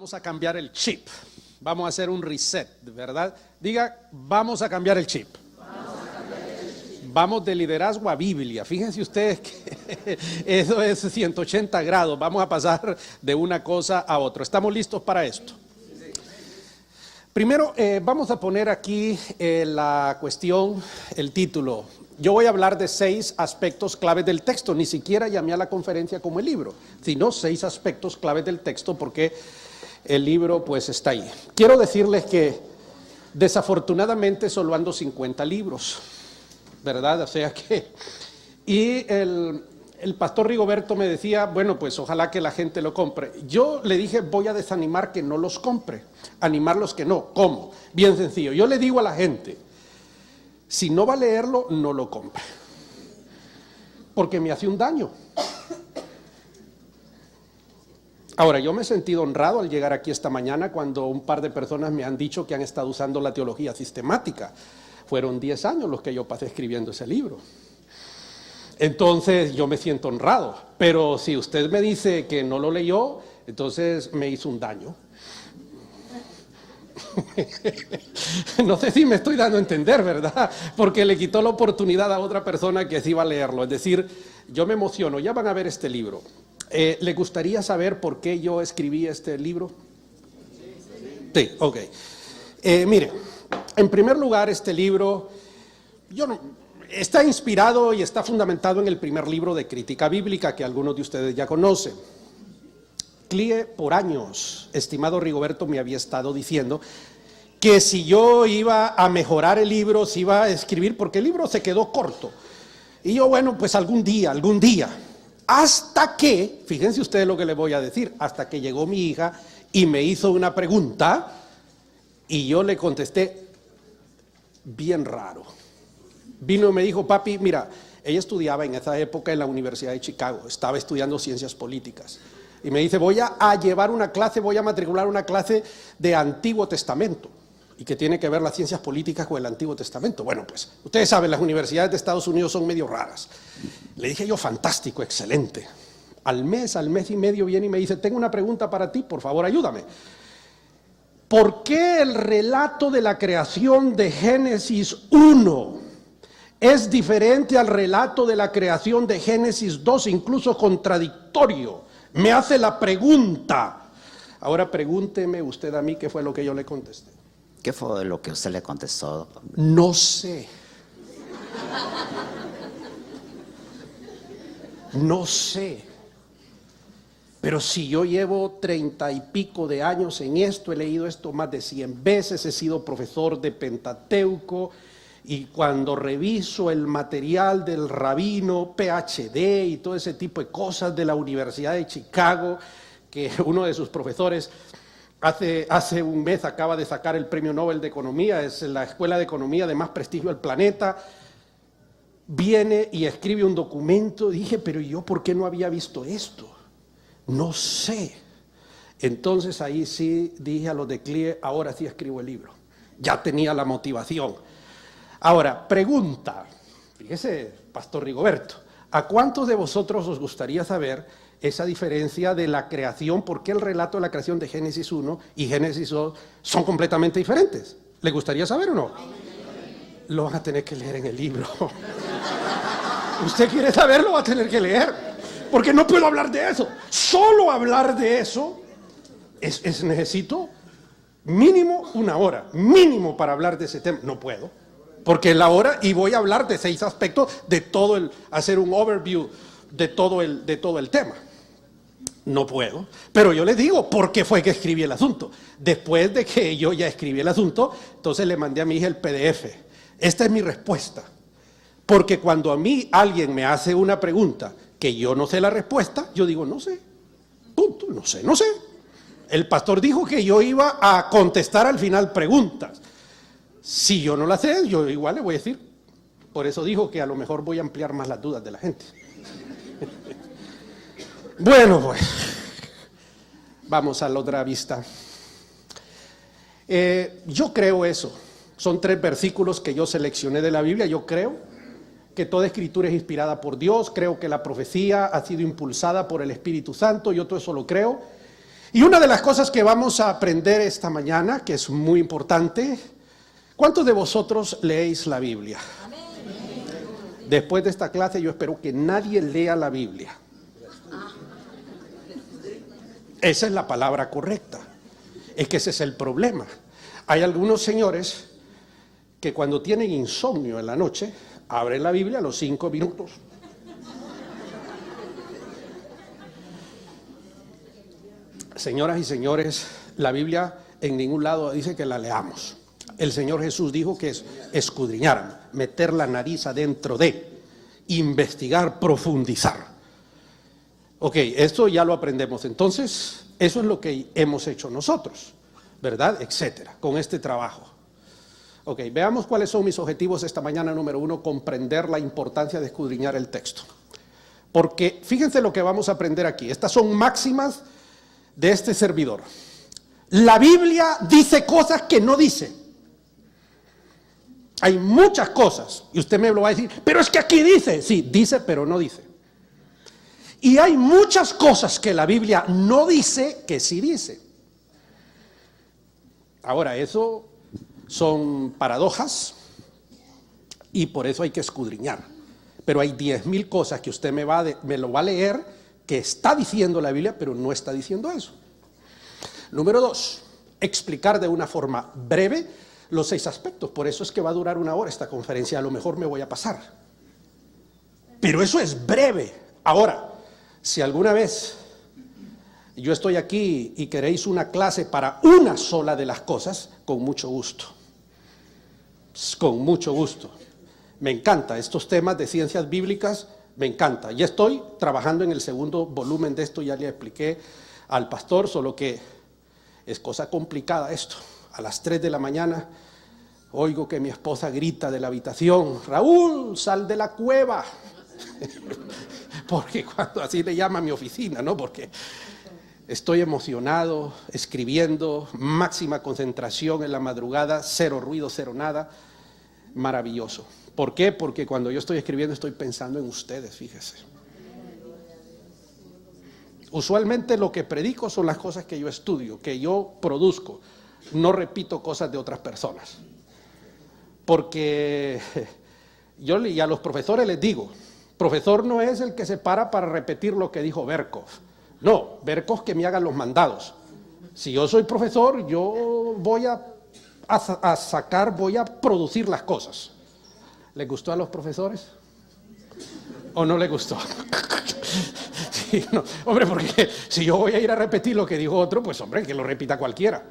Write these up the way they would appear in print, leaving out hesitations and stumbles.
Vamos a cambiar el chip. Vamos a hacer un reset, ¿verdad? Diga, vamos a cambiar el chip. Vamos de liderazgo a Biblia. Fíjense ustedes que eso es 180 grados. Vamos a pasar de una cosa a otra. ¿Estamos listos para esto? Primero, vamos a poner aquí la cuestión, el título. Yo voy a hablar de 6 aspectos claves del texto. Ni siquiera llamé a la conferencia como el libro, sino 6 aspectos claves del texto porque el libro pues está ahí. Quiero decirles que desafortunadamente solo ando 50 libros, ¿verdad? O sea que... Y el pastor Rigoberto me decía, bueno, pues ojalá que la gente lo compre. Yo le dije, voy a desanimar que no los compre, animar los que no. ¿Cómo? Bien sencillo. Yo le digo a la gente, si no va a leerlo, no lo compre, porque me hace un daño. Ahora, yo me he sentido honrado al llegar aquí esta mañana cuando un par de personas me han dicho que han estado usando la teología sistemática. Fueron 10 años los que yo pasé escribiendo ese libro. Entonces yo me siento honrado, pero si usted me dice que no lo leyó, entonces me hizo un daño. No sé si me estoy dando a entender, ¿verdad? Porque le quitó la oportunidad a otra persona que sí iba a leerlo. Es decir, yo me emociono, ya van a ver este libro. ¿Le gustaría saber por qué yo escribí este libro? Sí, ok. Mire, en primer lugar, este libro, está inspirado y está fundamentado en el primer libro de crítica bíblica que algunos de ustedes ya conocen. Clie, por años, estimado Rigoberto, me había estado diciendo que si yo iba a mejorar el libro, si iba a escribir, porque el libro se quedó corto. Y yo, bueno, pues algún día, hasta que, fíjense ustedes lo que les voy a decir, hasta que llegó mi hija y me hizo una pregunta y yo le contesté, bien raro. Vino y me dijo, papi, mira, ella estudiaba en esa época en la Universidad de Chicago, estaba estudiando ciencias políticas. Y me dice, voy a llevar una clase, voy a matricular una clase de Antiguo Testamento. ¿Y qué tiene que ver las ciencias políticas con el Antiguo Testamento? Bueno, pues, ustedes saben, las universidades de Estados Unidos son medio raras. Le dije yo, fantástico, excelente. Al mes y medio viene y me dice, tengo una pregunta para ti, por favor, ayúdame. ¿Por qué el relato de la creación de Génesis 1 es diferente al relato de la creación de Génesis 2, incluso contradictorio? Me hace la pregunta. Ahora pregúnteme usted a mí qué fue lo que yo le contesté. ¿Qué fue lo que usted le contestó? No sé. No sé. Pero si yo llevo 30 y pico de años en esto, he leído esto más de 100 veces, he sido profesor de Pentateuco, y cuando reviso el material del rabino, PhD y todo ese tipo de cosas de la Universidad de Chicago, que uno de sus profesores hace un mes acaba de sacar el premio Nobel de Economía, es la escuela de economía de más prestigio del planeta, viene y escribe un documento. Dije, pero yo ¿por qué no había visto esto? No sé. Entonces ahí sí dije a los de CLIE, ahora sí escribo el libro. Ya tenía la motivación. Ahora, pregunta, fíjese, pastor Rigoberto, ¿a cuántos de vosotros os gustaría saber esa diferencia de la creación? ¿Por qué el relato de la creación de Génesis 1 y Génesis 2 son completamente diferentes? ¿Le gustaría saber o no? Lo van a tener que leer en el libro. ¿Usted quiere saberlo? Va a tener que leer, porque no puedo hablar de eso. Solo hablar de eso necesito mínimo 1 hora, mínimo para hablar de ese tema. No puedo. Porque la hora, y voy a hablar de 6 aspectos de todo hacer un overview de todo el tema. No puedo. Pero yo les digo, ¿por qué fue que escribí el asunto? Después de que yo ya escribí el asunto, entonces le mandé a mi hija el PDF. Esta es mi respuesta. Porque cuando a mí alguien me hace una pregunta que yo no sé la respuesta, yo digo, no sé. Punto, no sé. El pastor dijo que yo iba a contestar al final preguntas. Si yo no la sé, yo igual le voy a decir. Por eso dijo que a lo mejor voy a ampliar más las dudas de la gente. Bueno, pues, vamos a la otra vista. Yo creo eso. Son 3 versículos que yo seleccioné de la Biblia. Yo creo que toda escritura es inspirada por Dios. Creo que la profecía ha sido impulsada por el Espíritu Santo. Yo todo eso lo creo. Y una de las cosas que vamos a aprender esta mañana, que es muy importante, ¿cuántos de vosotros leéis la Biblia? Después de esta clase yo espero que nadie lea la Biblia. Esa es la palabra correcta. Es que ese es el problema. Hay algunos señores que cuando tienen insomnio en la noche, abren la Biblia a los 5 minutos. Señoras y señores, la Biblia en ningún lado dice que la leamos. El Señor Jesús dijo que es escudriñar, meter la nariz adentro de, investigar, profundizar. Ok, esto ya lo aprendemos. Entonces, eso es lo que hemos hecho nosotros, ¿verdad? Etcétera, con este trabajo. Ok, veamos cuáles son mis objetivos esta mañana. Número 1, comprender la importancia de escudriñar el texto. Porque fíjense lo que vamos a aprender aquí. Estas son máximas de este servidor. La Biblia dice cosas que no dice. Hay muchas cosas, y usted me lo va a decir, pero es que aquí dice. Sí, dice, pero no dice. Y hay muchas cosas que la Biblia no dice, que sí dice. Ahora, eso son paradojas, y por eso hay que escudriñar. Pero hay 10,000 cosas que usted me lo va a leer, que está diciendo la Biblia, pero no está diciendo eso. Número 2, explicar de una forma breve los 6 aspectos. Por eso es que va a durar 1 hora esta conferencia. A lo mejor me voy a pasar, pero eso es breve. Ahora, si alguna vez yo estoy aquí y queréis una clase para una sola de las cosas, con mucho gusto. Con mucho gusto. Me encanta estos temas de ciencias bíblicas, me encanta. Ya estoy trabajando en el 2º volumen de esto, ya le expliqué al pastor, solo que es cosa complicada esto. A las 3 de la mañana oigo que mi esposa grita de la habitación: Raúl, sal de la cueva. Porque cuando así le llama a mi oficina, ¿no? Porque estoy emocionado, escribiendo, máxima concentración en la madrugada, 0 ruido, 0 nada, maravilloso. ¿Por qué? Porque cuando yo estoy escribiendo estoy pensando en ustedes, fíjese. Usualmente lo que predico son las cosas que yo estudio, que yo produzco. No repito cosas de otras personas. Porque yo y a los profesores les digo, profesor no es el que se para repetir lo que dijo Berkov. No, Berkov que me hagan los mandados. Si yo soy profesor, yo voy a producir las cosas. ¿Les gustó a los profesores? ¿O no les gustó? Sí, no, hombre, porque si yo voy a ir a repetir lo que dijo otro, pues hombre, que lo repita cualquiera.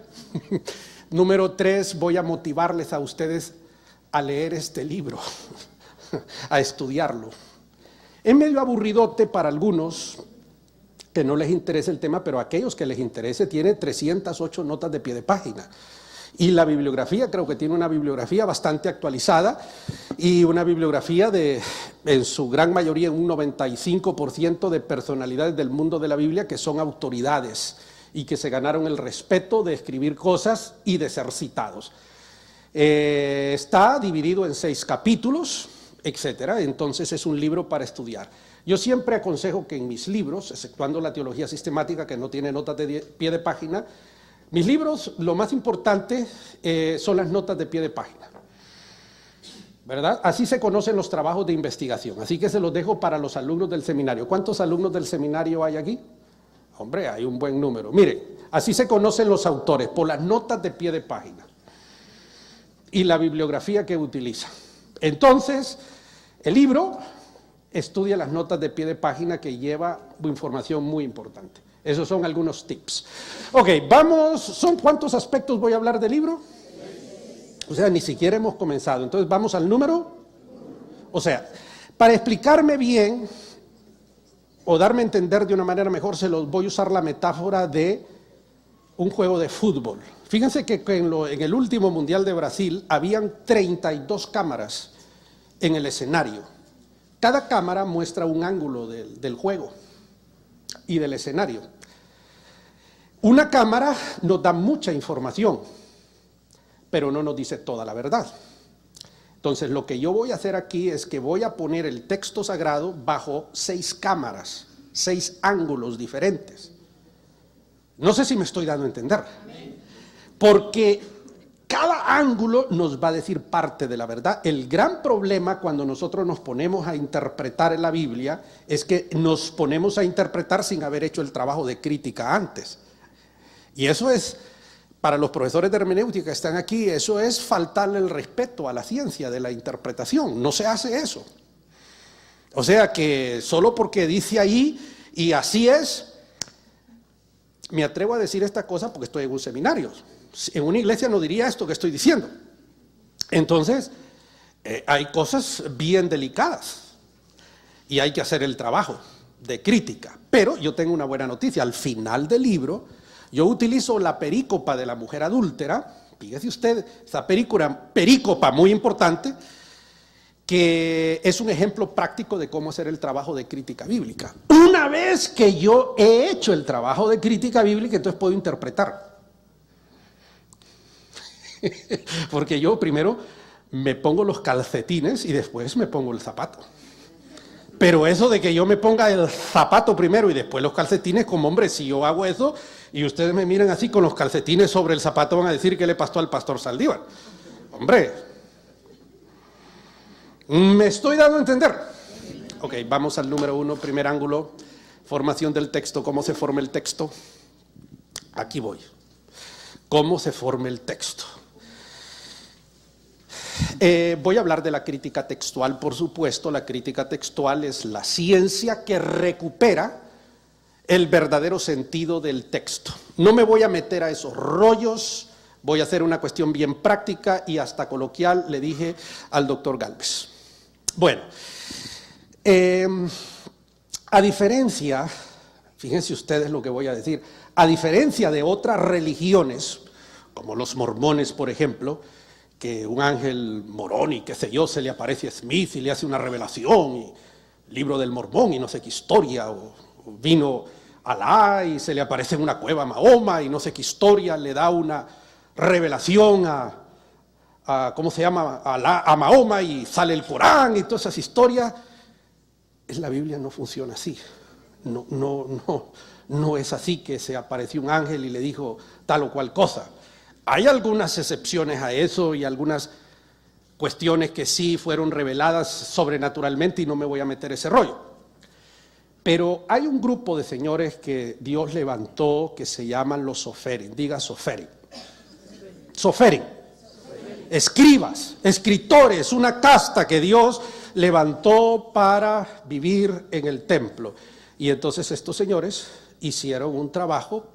Número 3, voy a motivarles a ustedes a leer este libro, a estudiarlo. Es medio aburridote para algunos que no les interesa el tema, pero a aquellos que les interese tiene 308 notas de pie de página. Y la bibliografía, creo que tiene una bibliografía bastante actualizada y una bibliografía en su gran mayoría, un 95% de personalidades del mundo de la Biblia que son autoridades y que se ganaron el respeto de escribir cosas y de ser citados. Está dividido en 6 capítulos, etcétera. Entonces es un libro para estudiar. Yo siempre aconsejo que en mis libros, exceptuando la teología sistemática que no tiene notas de pie de página, mis libros, lo más importante son las notas de pie de página, ¿verdad? Así se conocen los trabajos de investigación, así que se los dejo para los alumnos del seminario. ¿Cuántos alumnos del seminario hay aquí? Hombre, hay un buen número. Miren, así se conocen los autores, por las notas de pie de página y la bibliografía que utiliza. Entonces, el libro estudia las notas de pie de página que lleva información muy importante. Esos son algunos tips. Ok, vamos, ¿son cuántos aspectos voy a hablar del libro? O sea, ni siquiera hemos comenzado. Entonces, vamos al número. O sea, para explicarme bien o darme a entender de una manera mejor, se los voy a usar la metáfora de un juego de fútbol. Fíjense que en el último Mundial de Brasil habían 32 cámaras en el escenario. Cada cámara muestra un ángulo del juego y del escenario. Una cámara nos da mucha información, pero no nos dice toda la verdad. Entonces, lo que yo voy a hacer aquí es que voy a poner el texto sagrado bajo 6 cámaras, 6 ángulos diferentes. No sé si me estoy dando a entender. Porque cada ángulo nos va a decir parte de la verdad. El gran problema cuando nosotros nos ponemos a interpretar en la Biblia es que nos ponemos a interpretar sin haber hecho el trabajo de crítica antes. Y eso es, para los profesores de hermenéutica que están aquí, eso es faltarle el respeto a la ciencia de la interpretación. No se hace eso. O sea que solo porque dice ahí y así es, me atrevo a decir esta cosa porque estoy en un seminario. En una iglesia no diría esto que estoy diciendo. Entonces, hay cosas bien delicadas y hay que hacer el trabajo de crítica. Pero yo tengo una buena noticia. Al final del libro, yo utilizo la perícopa de la mujer adúltera. Fíjese usted, esa perícopa muy importante, que es un ejemplo práctico de cómo hacer el trabajo de crítica bíblica. Una vez que yo he hecho el trabajo de crítica bíblica, entonces puedo interpretar. Porque yo primero me pongo los calcetines y después me pongo el zapato. Pero eso de que yo me ponga el zapato primero y después los calcetines, como hombre, si yo hago eso y ustedes me miran así con los calcetines sobre el zapato, van a decir que le pasó al pastor Saldívar. Hombre, ¿me estoy dando a entender? Ok, vamos al número 1, primer ángulo, formación del texto, ¿cómo se forma el texto? Aquí voy. ¿Cómo se forma el texto? Voy a hablar de la crítica textual, por supuesto. La crítica textual es la ciencia que recupera el verdadero sentido del texto. No me voy a meter a esos rollos, voy a hacer una cuestión bien práctica y hasta coloquial, le dije al doctor Galvez. Bueno, a diferencia, fíjense ustedes lo que voy a decir, a diferencia de otras religiones, como los mormones, por ejemplo, que un ángel morón y qué sé yo, se le aparece a Smith y le hace una revelación, y libro del Mormón y no sé qué historia, o vino Alá y se le aparece en una cueva a Mahoma y no sé qué historia, le da una revelación ¿cómo se llama? A Mahoma y sale el Corán y todas esas historias. En la Biblia no funciona así. No es así que se apareció un ángel y le dijo tal o cual cosa. Hay algunas excepciones a eso y algunas cuestiones que sí fueron reveladas sobrenaturalmente y no me voy a meter ese rollo. Pero hay un grupo de señores que Dios levantó que se llaman los soferim. Diga soferim. Soferim. Escribas, escritores, una casta que Dios levantó para vivir en el templo. Y entonces estos señores hicieron un trabajo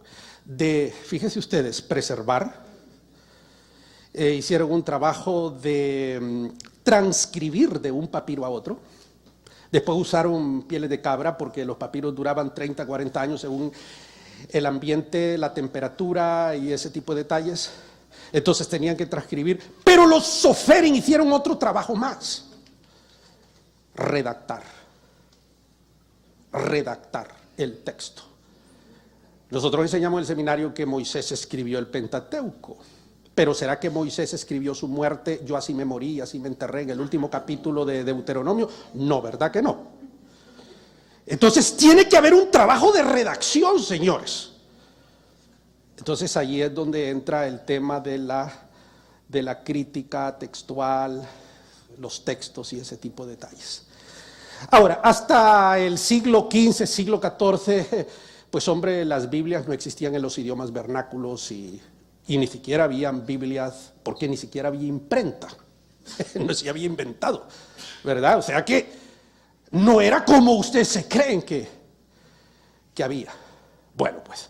de, fíjense ustedes, preservar. Hicieron un trabajo de transcribir de un papiro a otro. Después usaron pieles de cabra porque los papiros duraban 30, 40 años según el ambiente, la temperatura y ese tipo de detalles. Entonces tenían que transcribir. Pero los soferim hicieron otro trabajo más. Redactar el texto. Nosotros enseñamos en el seminario que Moisés escribió el Pentateuco. Pero ¿será que Moisés escribió su muerte? Yo así me morí, así me enterré en el último capítulo de Deuteronomio. No, ¿verdad que no? Entonces tiene que haber un trabajo de redacción, señores. Entonces allí es donde entra el tema de la crítica textual, los textos y ese tipo de detalles. Ahora, hasta el siglo XV, siglo XIV, pues hombre, las Biblias no existían en los idiomas vernáculos y ni siquiera habían Biblias, porque ni siquiera había imprenta, no se había inventado, ¿verdad? O sea que no era como ustedes se creen que había. Bueno, pues,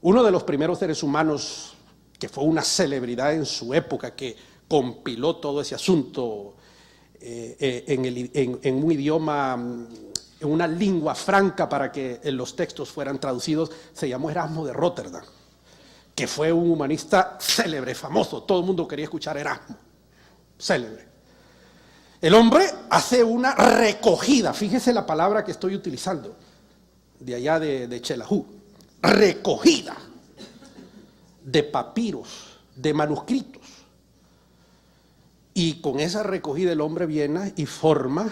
uno de los primeros seres humanos que fue una celebridad en su época, que compiló todo ese asunto en un idioma, en una lengua franca para que los textos fueran traducidos, se llamó Erasmo de Róterdam, que fue un humanista célebre, famoso. Todo el mundo quería escuchar a Erasmo, célebre. El hombre hace una recogida, fíjese la palabra que estoy utilizando, de allá de Chelajú, recogida de papiros, de manuscritos. Y con esa recogida el hombre viene y forma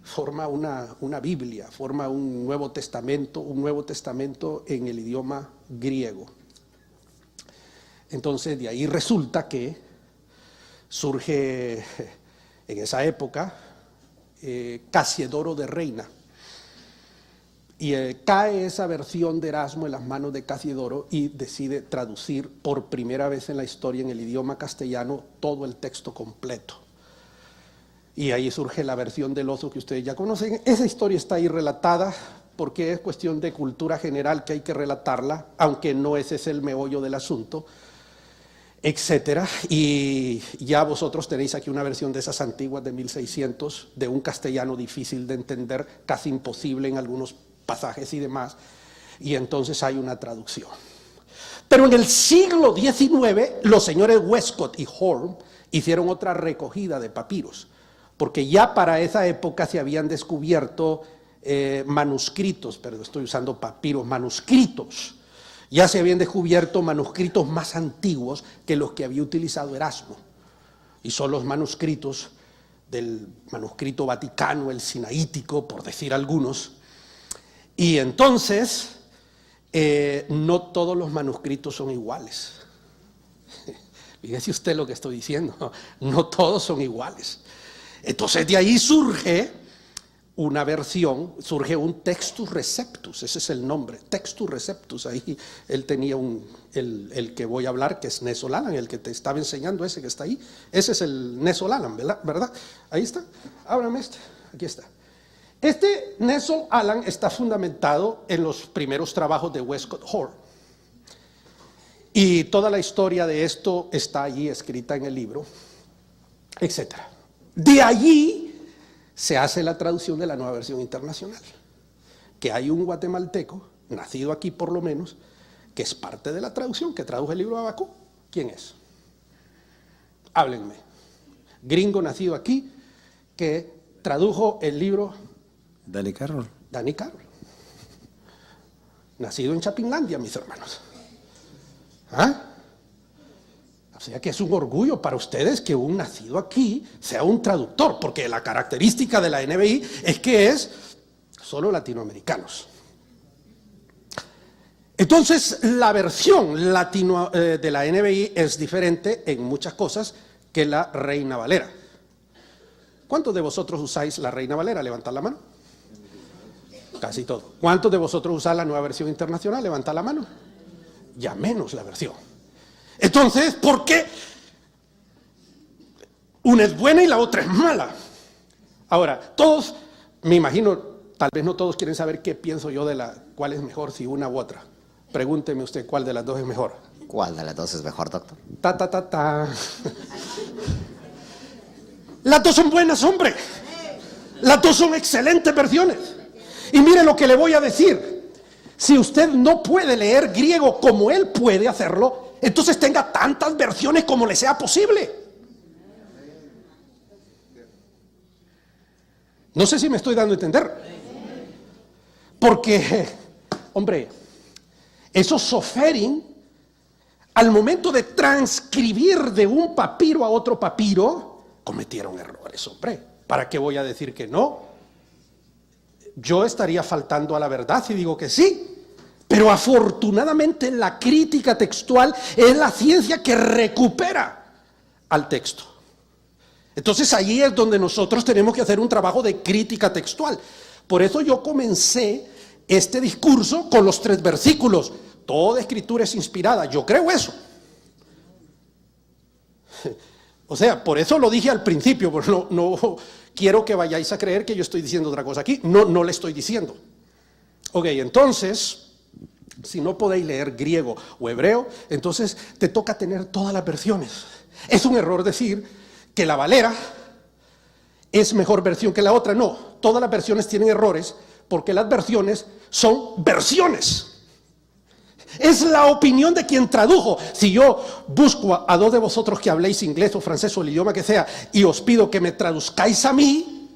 forma una Biblia, forma un Nuevo Testamento en el idioma griego. Entonces de ahí resulta que surge en esa época Casiodoro de Reina, y cae esa versión de Erasmo en las manos de Casiodoro y decide traducir por primera vez en la historia en el idioma castellano todo el texto completo. Y ahí surge la versión del oso que ustedes ya conocen. Esa historia está ahí relatada porque es cuestión de cultura general que hay que relatarla, aunque no ese es el meollo del asunto, etcétera. Y ya vosotros tenéis aquí una versión de esas antiguas de 1600, de un castellano difícil de entender, casi imposible en algunos pasajes y demás, y entonces hay una traducción. Pero en el siglo XIX los señores Westcott y Horne hicieron otra recogida de papiros, porque ya para esa época se habían descubierto manuscritos, pero estoy usando papiros, manuscritos. Ya se habían descubierto manuscritos más antiguos que los que había utilizado Erasmo, y son los manuscritos del manuscrito vaticano, el sinaítico, por decir algunos. Y entonces, no todos los manuscritos son iguales. Fíjese usted lo que estoy diciendo, no todos son iguales. Entonces de ahí surge una versión, surge un Textus Receptus, ese es el nombre, Textus Receptus. Ahí él tenía el que voy a hablar, que es Nestle Aland, el que te estaba enseñando, ese que está ahí, ese es el Nestle Aland, ¿verdad? Ahí está, ábrame aquí está. Este Nestle Aland está fundamentado en los primeros trabajos de Westcott Hort, y toda la historia de esto está allí escrita en el libro, etc. De allí se hace la traducción de la Nueva Versión Internacional, que hay un guatemalteco, nacido aquí por lo menos, que es parte de la traducción, que tradujo el libro de Habacuc. ¿Quién es? Háblenme. Gringo nacido aquí, que tradujo el libro... Danny Carroll. Danny Carroll. Nacido en Chapinlandia, mis hermanos. ¿Ah? O sea que es un orgullo para ustedes que un nacido aquí sea un traductor, porque la característica de la NBI es que es solo latinoamericanos. Entonces, la versión latino de la NBI es diferente en muchas cosas que la Reina Valera. ¿Cuántos de vosotros usáis la Reina Valera? Levantad la mano. Casi todo. ¿Cuántos de vosotros usáis la Nueva Versión Internacional? Levantad la mano. Ya menos la versión. Entonces, ¿por qué una es buena y la otra es mala? Ahora, todos, me imagino, tal vez no todos quieren saber qué pienso yo de cuál es mejor, si una u otra. Pregúnteme usted cuál de las dos es mejor. ¿Cuál de las dos es mejor, doctor? Las dos son buenas, hombre. Las dos son excelentes versiones. Y mire lo que le voy a decir. Si usted no puede leer griego como él puede hacerlo, entonces tenga tantas versiones como le sea posible. No sé si me estoy dando a entender. Porque, hombre, esos soferim, al momento de transcribir de un papiro a otro papiro, cometieron errores, hombre. ¿Para qué voy a decir que no? Yo estaría faltando a la verdad si digo que sí. Pero afortunadamente la crítica textual es la ciencia que recupera al texto. Entonces allí es donde nosotros tenemos que hacer un trabajo de crítica textual. Por eso yo comencé este discurso con los 3 versículos. Toda escritura es inspirada. Yo creo eso. O sea, por eso lo dije al principio, porque no quiero que vayáis a creer que yo estoy diciendo otra cosa aquí. No le estoy diciendo. Ok, entonces, si no podéis leer griego o hebreo, entonces te toca tener todas las versiones. Es un error decir que la Valera es mejor versión que la otra. No, todas las versiones tienen errores porque las versiones son versiones. Es la opinión de quien tradujo. Si yo busco a 2 de vosotros que habléis inglés o francés o el idioma que sea y os pido que me traduzcáis a mí,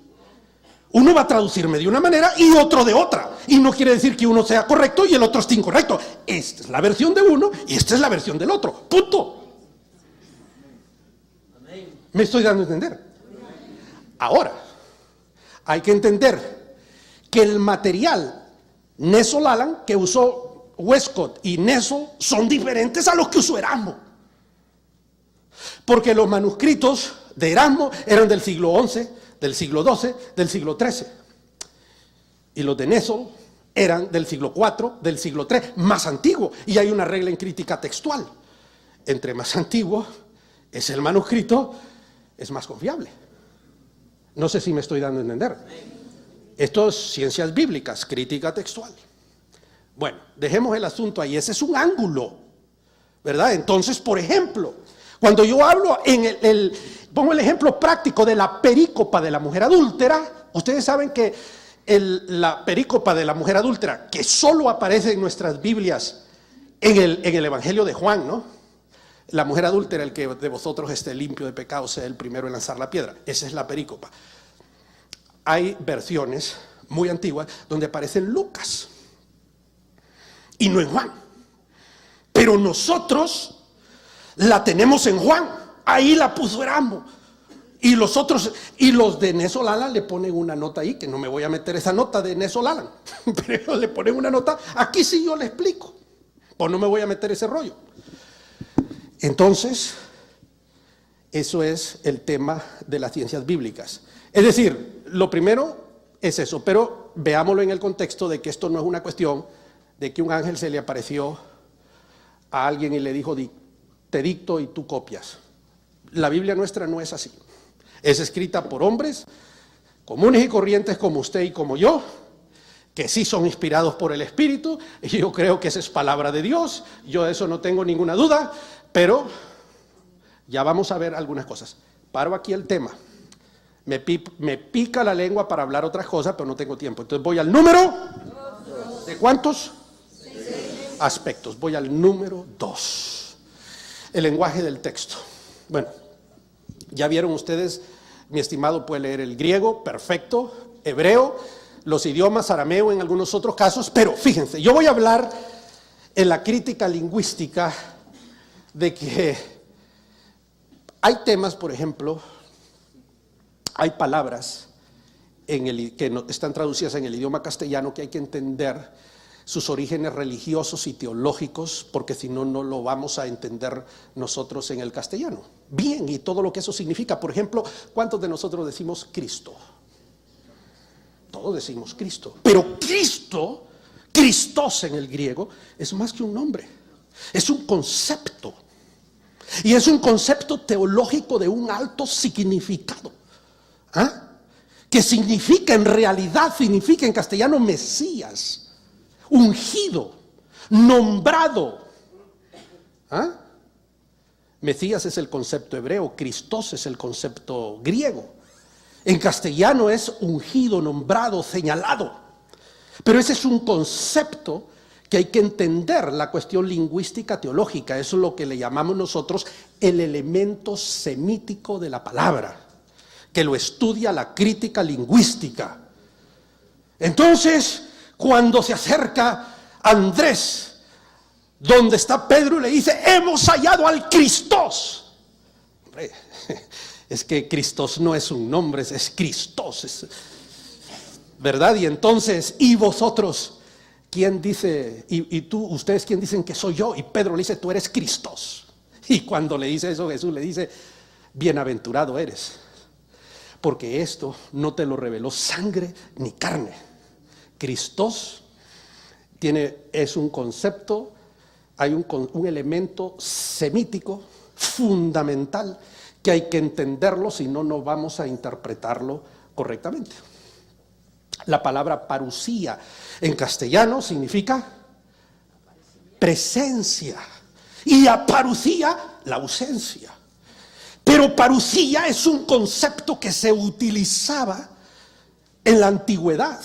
uno va a traducirme de una manera y otro de otra. Y no quiere decir que uno sea correcto y el otro esté incorrecto. Esta es la versión de uno y esta es la versión del otro. Punto. ¿Me estoy dando a entender? Ahora, Hay que entender que el material Nestle Aland que usó Westcott y Nestle son diferentes a los que usó Erasmo. Porque los manuscritos de Erasmo eran del siglo XI, del siglo XII, del siglo XIII. Y los de Nestle eran del siglo IV, del siglo III, más antiguo. Y hay una regla en crítica textual. Entre más antiguo es el manuscrito, es más confiable. No sé si me estoy dando a entender. Esto es ciencias bíblicas, crítica textual. Bueno, dejemos el asunto ahí. Ese es un ángulo, ¿verdad? Entonces, por ejemplo, cuando yo hablo pongo el ejemplo práctico de la perícopa de la mujer adúltera, ustedes saben que la perícopa de la mujer adúltera, que solo aparece en nuestras Biblias en el Evangelio de Juan, ¿no? La mujer adúltera, el que de vosotros esté limpio de pecado, sea el primero en lanzar la piedra. Esa es la perícopa. Hay versiones muy antiguas donde aparece en Lucas y no en Juan. Pero nosotros la tenemos en Juan. Ahí la puso Erasmo. Y los otros, y los de Nestle Aland le ponen una nota ahí, que no me voy a meter esa nota de Nestle Aland, pero le ponen una nota, aquí sí yo le explico, pues no me voy a meter ese rollo. Entonces, eso es el tema de las ciencias bíblicas. Es decir, lo primero es eso, pero veámoslo en el contexto de que esto no es una cuestión de que un ángel se le apareció a alguien y le dijo, te dicto y tú copias. La Biblia nuestra no es así. Es escrita por hombres comunes y corrientes como usted y como yo, que sí son inspirados por el Espíritu, y yo creo que esa es palabra de Dios, yo de eso no tengo ninguna duda, pero ya vamos a ver algunas cosas. Paro aquí el tema. Me pica la lengua para hablar otras cosas, pero no tengo tiempo. Entonces voy al número ¿de cuántos? 6 aspectos. Voy al número 2. El lenguaje del texto. Bueno, ya vieron ustedes, mi estimado puede leer el griego, perfecto, hebreo, los idiomas, arameo en algunos otros casos, pero fíjense, yo voy a hablar en la crítica lingüística de que hay temas, por ejemplo, hay palabras que están traducidas en el idioma castellano que hay que entender sus orígenes religiosos y teológicos, porque si no, no lo vamos a entender nosotros en el castellano. Bien, y todo lo que eso significa. Por ejemplo, ¿cuántos de nosotros decimos Cristo? Todos decimos Cristo. Pero Cristo, Christos en el griego, es más que un nombre. Es un concepto. Y es un concepto teológico de un alto significado. ¿Ah? Que significa, en realidad, significa en castellano Mesías. Ungido, nombrado. ¿Ah? Mesías es el concepto hebreo, Christos es el concepto griego. En castellano es ungido, nombrado, señalado. Pero ese es un concepto que hay que entender, la cuestión lingüística teológica. Eso es lo que le llamamos nosotros el elemento semítico de la palabra, que lo estudia la crítica lingüística. Entonces, cuando se acerca Andrés, donde está Pedro, y le dice, hemos hallado al Christos. Hombre, es que Christos no es un nombre, es Christos, ¿verdad? Y entonces, ¿y vosotros? ¿Quién dice? Y tú, ustedes, ¿quién dicen que soy yo? Y Pedro le dice, tú eres Christos. Y cuando le dice eso, Jesús le dice, bienaventurado eres, porque esto no te lo reveló sangre ni carne. Christos es un concepto, hay un elemento semítico fundamental que hay que entenderlo, si no, no vamos a interpretarlo correctamente. La palabra parusía en castellano significa presencia y aparucía la ausencia. Pero parusía es un concepto que se utilizaba en la antigüedad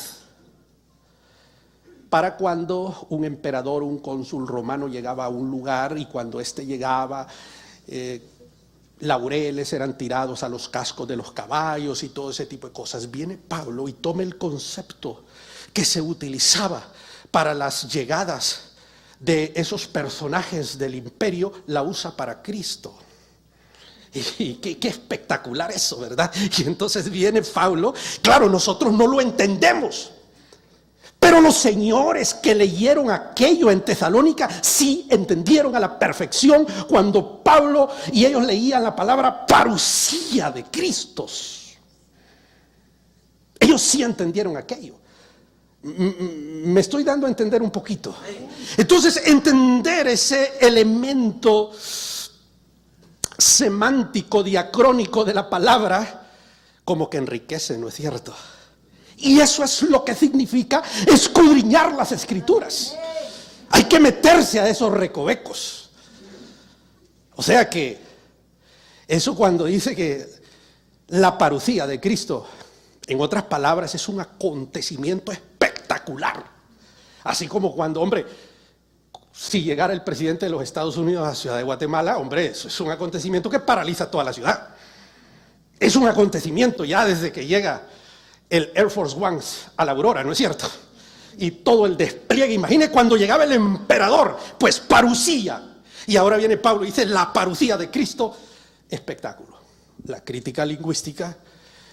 para cuando un emperador, un cónsul romano llegaba a un lugar, y cuando éste llegaba, laureles eran tirados a los cascos de los caballos y todo ese tipo de cosas. Viene Pablo y toma el concepto que se utilizaba para las llegadas de esos personajes del imperio, la usa para Cristo. Y qué espectacular eso, ¿verdad? Y entonces viene Pablo. Claro, nosotros no lo entendemos, pero los señores que leyeron aquello en Tesalónica sí entendieron a la perfección cuando Pablo y ellos leían la palabra parusía de Cristo. Ellos sí entendieron aquello. Me estoy dando a entender un poquito. Entonces, entender ese elemento semántico, diacrónico de la palabra, como que enriquece, ¿no es cierto? Y eso es lo que significa escudriñar las Escrituras. Hay que meterse a esos recovecos. O sea que eso, cuando dice que la parusía de Cristo, en otras palabras, es un acontecimiento espectacular. Así como cuando, hombre, si llegara el presidente de los Estados Unidos a la ciudad de Guatemala, hombre, eso es un acontecimiento que paraliza toda la ciudad. Es un acontecimiento ya desde que llega el Air Force One a la Aurora, ¿no es cierto? Y todo el despliegue. Imagine cuando llegaba el emperador, pues parusía. Y ahora viene Pablo y dice la parusía de Cristo, espectáculo. La crítica lingüística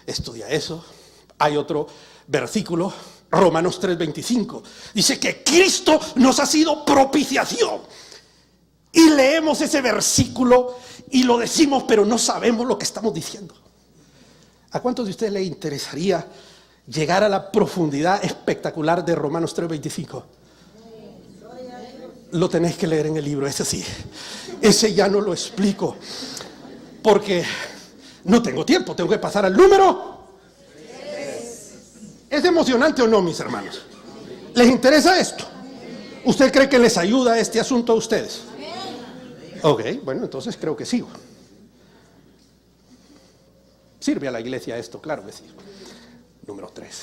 estudia eso. Hay otro versículo, Romanos 3:25, dice que Cristo nos ha sido propiciación. Y leemos ese versículo y lo decimos, pero no sabemos lo que estamos diciendo. ¿A cuántos de ustedes les interesaría llegar a la profundidad espectacular de Romanos 3:25? Lo tenés que leer en el libro, ese sí. Ese ya no lo explico, porque no tengo tiempo, tengo que pasar al número. ¿Es emocionante o no, mis hermanos? ¿Les interesa esto? ¿Usted cree que les ayuda este asunto a ustedes? Ok, bueno, entonces creo que sigo. Sirve a la iglesia esto, claro que sí. Número 3.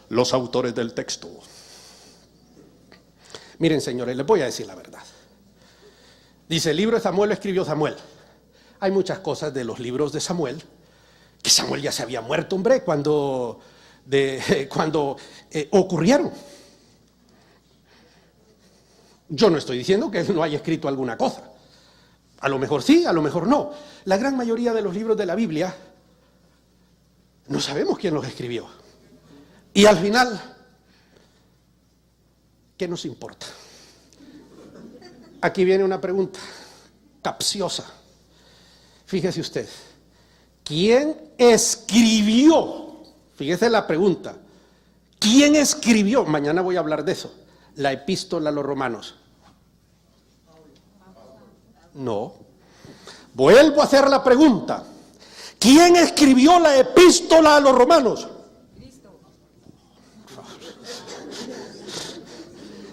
Los autores del texto. Miren, señores, les voy a decir la verdad. Dice, el libro de Samuel lo escribió Samuel. Hay muchas cosas de los libros de Samuel que Samuel ya se había muerto, hombre, cuando ocurrieron. Yo no estoy diciendo que él no haya escrito alguna cosa. A lo mejor sí, a lo mejor no. La gran mayoría de los libros de la Biblia no sabemos quién los escribió. Y al final, ¿qué nos importa? Aquí viene una pregunta capciosa. Fíjese usted. ¿Quién escribió? Fíjese la pregunta. ¿Quién escribió? Mañana voy a hablar de eso. La epístola a los romanos. No. Vuelvo a hacer la pregunta. ¿Quién escribió la epístola a los romanos? Cristo.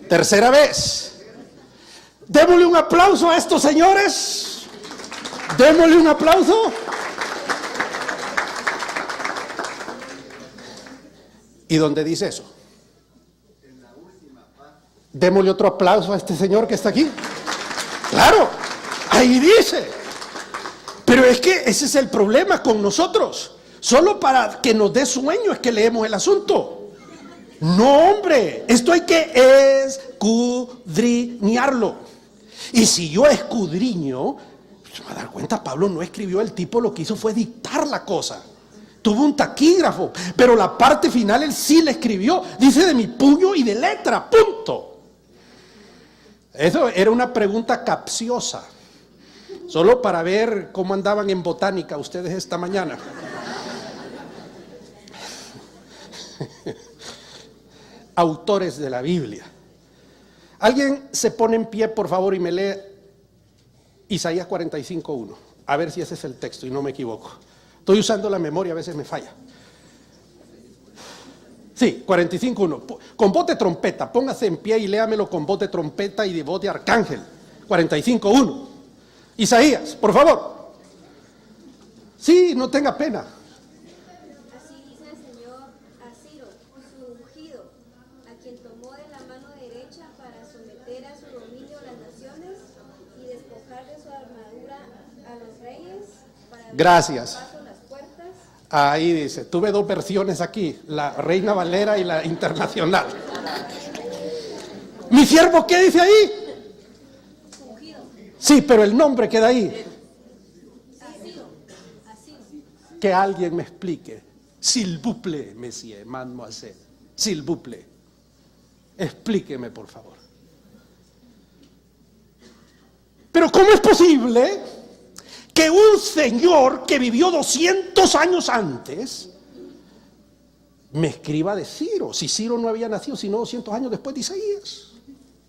Tercera vez. Démosle un aplauso a estos señores. Démosle un aplauso. ¿Y dónde dice eso? Démosle otro aplauso a este señor que está aquí. Claro, ahí dice. Pero es que ese es el problema con nosotros. Solo para que nos dé sueño es que leemos el asunto. No, hombre, esto hay que escudriñarlo. Y si yo escudriño, se va a dar cuenta, Pablo no escribió, el tipo lo que hizo fue dictar la cosa. Tuvo un taquígrafo, pero la parte final él sí la escribió. Dice de mi puño y de letra, punto. Eso era una pregunta capciosa, solo para ver cómo andaban en botánica ustedes esta mañana. Autores de la Biblia. Alguien se pone en pie, por favor, y me lee Isaías 45:1. A ver si ese es el texto y no me equivoco. Estoy usando la memoria, a veces me falla. Sí, 45:1. Con voz de trompeta, póngase en pie y léamelo con voz de trompeta y de voz de arcángel. 45:1. Isaías, por favor. Sí, no tenga pena. Así dice el Señor a Ciro, su ungido, a quien tomó de la mano derecha para someter a su dominio las naciones y despojar de su armadura a los reyes. Gracias. Puertas. Ahí dice, tuve dos versiones aquí, la Reina Valera y la Internacional. ¿Mi siervo qué dice ahí? Ungido. Sí, pero el nombre queda ahí. Que alguien me explique. S'il vous plaît, monsieur, mademoiselle. S'il vous plaît. Explíqueme, por favor. Pero ¿cómo es posible que un señor que vivió 200 años antes me escriba de Ciro? Si Ciro no había nacido sino 200 años después de Isaías.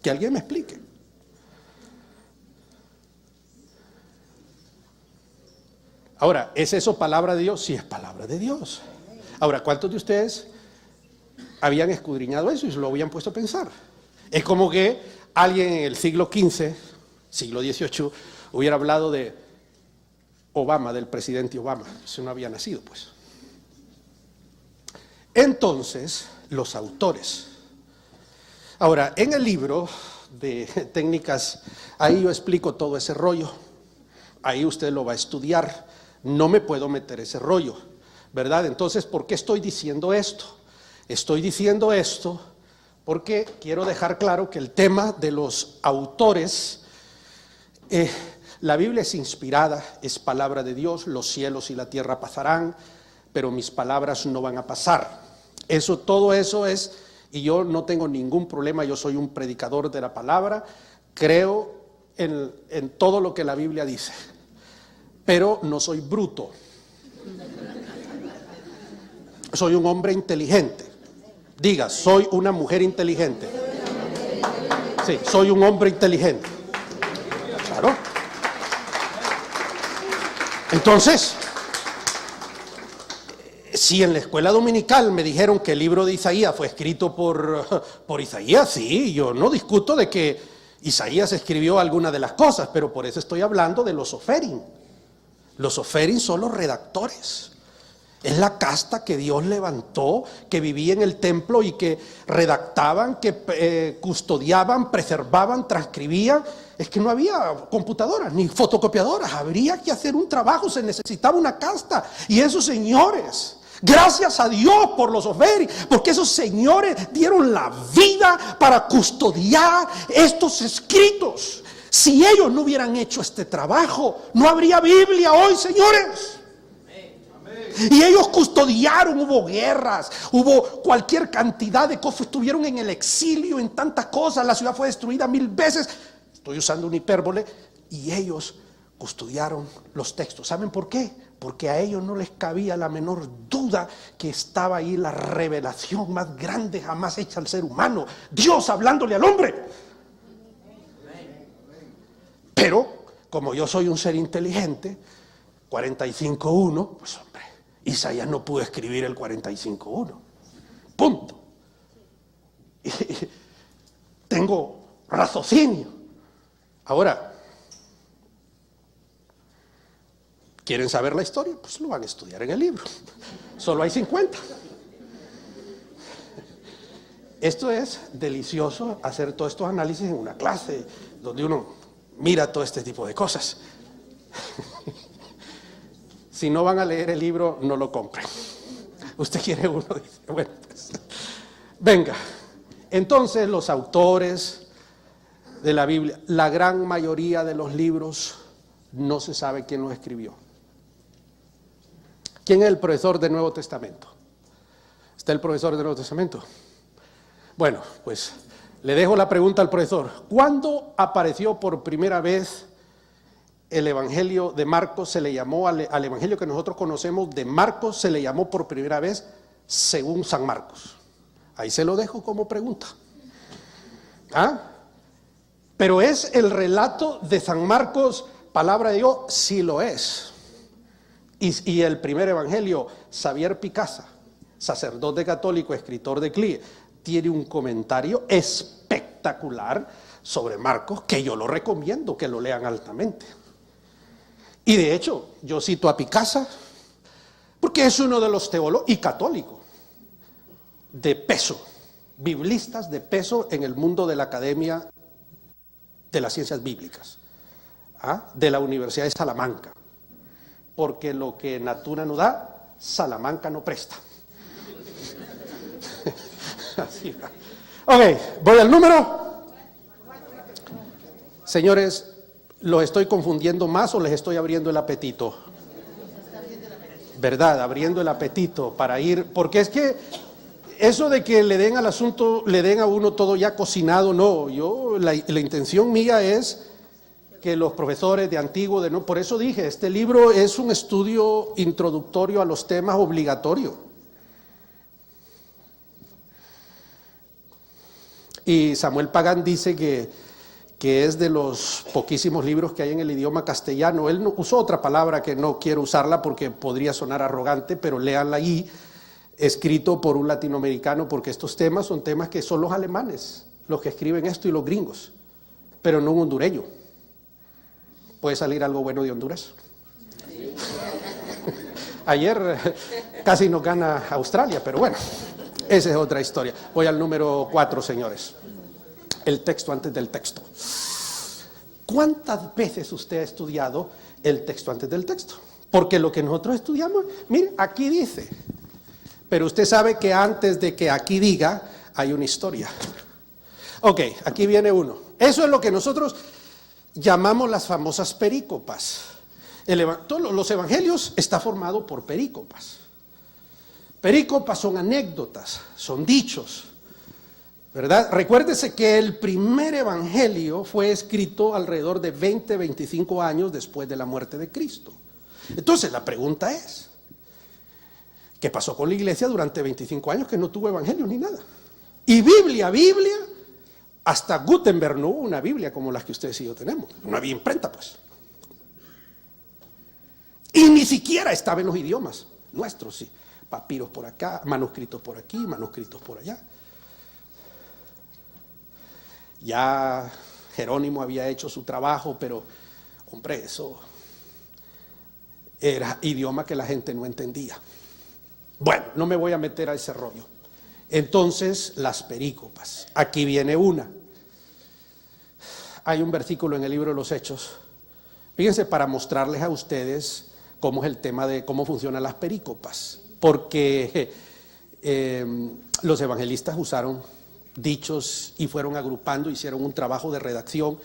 Que alguien me explique. Ahora, ¿es eso palabra de Dios? Sí, es palabra de Dios. Ahora, ¿cuántos de ustedes habían escudriñado eso y se lo habían puesto a pensar? Es como que alguien en el siglo XV, siglo XVIII, hubiera hablado de Obama, del presidente Obama. Eso no había nacido, pues. Entonces, los autores. Ahora, en el libro de técnicas, ahí yo explico todo ese rollo. Ahí usted lo va a estudiar. No me puedo meter ese rollo, ¿verdad? Entonces, ¿por qué estoy diciendo esto? Estoy diciendo esto porque quiero dejar claro que el tema de los autores, la Biblia es inspirada, es palabra de Dios, los cielos y la tierra pasarán, pero mis palabras no van a pasar. Eso, todo eso es, y yo no tengo ningún problema, yo soy un predicador de la palabra, creo en todo lo que la Biblia dice. Pero no soy bruto. Soy un hombre inteligente. Diga, soy una mujer inteligente. Sí, soy un hombre inteligente. Claro. Entonces, si en la escuela dominical me dijeron que el libro de Isaías fue escrito por Isaías, sí, yo no discuto de que Isaías escribió alguna de las cosas, pero por eso estoy hablando de los Oferim. Los Oferim son los redactores. Es la casta que Dios levantó, que vivía en el templo y que redactaban, que custodiaban, preservaban, transcribían. Es que no había computadoras ni fotocopiadoras. Habría que hacer un trabajo, se necesitaba una casta. Y esos señores, gracias a Dios por los Oferim, porque esos señores dieron la vida para custodiar estos escritos. Si ellos no hubieran hecho este trabajo, no habría Biblia hoy, señores. Y ellos custodiaron, hubo guerras, hubo cualquier cantidad de cosas, estuvieron en el exilio, en tantas cosas, la ciudad fue destruida 1000 veces. Estoy usando una hipérbole. Y ellos custodiaron los textos. ¿Saben por qué? Porque a ellos no les cabía la menor duda que estaba ahí la revelación más grande jamás hecha al ser humano. Dios hablándole al hombre. Pero, como yo soy un ser inteligente, 45.1, pues hombre, Isaías no pudo escribir el 45.1. Punto. Y tengo raciocinio. Ahora, ¿quieren saber la historia? Pues lo van a estudiar en el libro. Solo hay 50. Esto es delicioso, hacer todos estos análisis en una clase donde uno mira todo este tipo de cosas. Si no van a leer el libro, no lo compren. Usted quiere uno, dice, bueno, pues, venga. Entonces, los autores de la Biblia, la gran mayoría de los libros, no se sabe quién los escribió. ¿Quién es el profesor del Nuevo Testamento? ¿Está el profesor del Nuevo Testamento? Bueno, pues le dejo la pregunta al profesor. ¿Cuándo apareció por primera vez el Evangelio de Marcos? Se le llamó al Evangelio que nosotros conocemos de Marcos, se le llamó por primera vez según San Marcos. Ahí se lo dejo como pregunta. ¿Ah? Pero ¿es el relato de San Marcos palabra de Dios? Sí lo es. Y el primer Evangelio, Xavier Picasa, sacerdote católico, escritor de CLIE, tiene un comentario espectacular sobre Marcos que yo lo recomiendo que lo lean altamente. Y de hecho, yo cito a Picasa porque es uno de los teólogos y católico de peso, biblistas de peso en el mundo de la Academia de las Ciencias Bíblicas, de la Universidad de Salamanca, porque lo que Natura no da, Salamanca no presta. Así va. Ok, voy al número. Señores, ¿los estoy confundiendo más o les estoy abriendo el apetito? ¿verdad? Abriendo el apetito para ir, porque es que eso de que le den al asunto, le den a uno todo ya cocinado, no. La intención mía es que los profesores de antiguo, no, por eso dije, este libro es un estudio introductorio a los temas obligatorio. Y Samuel Pagán dice que es de los poquísimos libros que hay en el idioma castellano. Él usó otra palabra que no quiero usarla porque podría sonar arrogante, pero léanla ahí, escrito por un latinoamericano, porque estos temas son temas que son los alemanes los que escriben esto y los gringos, pero no un hondureño. ¿Puede salir algo bueno de Honduras? Sí. Ayer casi nos gana Australia, pero bueno, esa es otra historia. Voy al número 4, señores. El texto antes del texto. ¿Cuántas veces usted ha estudiado el texto antes del texto? Porque lo que nosotros estudiamos, mire, aquí dice, pero usted sabe que antes de que aquí diga, hay una historia. Ok, aquí viene uno. Eso es lo que nosotros llamamos las famosas perícopas. Todos los evangelios está formado por perícopas. Perícopas son anécdotas, son dichos, ¿verdad? Recuérdese que el primer evangelio fue escrito alrededor de 20-25 años después de la muerte de Cristo. Entonces la pregunta es, ¿qué pasó con la iglesia durante 25 años que no tuvo evangelio ni nada? Y Biblia, hasta Gutenberg no hubo una Biblia como las que ustedes y yo tenemos. No había imprenta, pues. Y ni siquiera estaba en los idiomas nuestros, sí. Papiros por acá, manuscritos por aquí, manuscritos por allá. Ya Jerónimo había hecho su trabajo, pero, hombre, eso era idioma que la gente no entendía. Bueno, no me voy a meter a ese rollo. Entonces, las perícopas. Aquí viene una. Hay un versículo en el libro de los Hechos. Fíjense, para mostrarles a ustedes cómo es el tema de cómo funcionan las perícopas. Porque los evangelistas usaron dichos y fueron agrupando, hicieron un trabajo de redacción.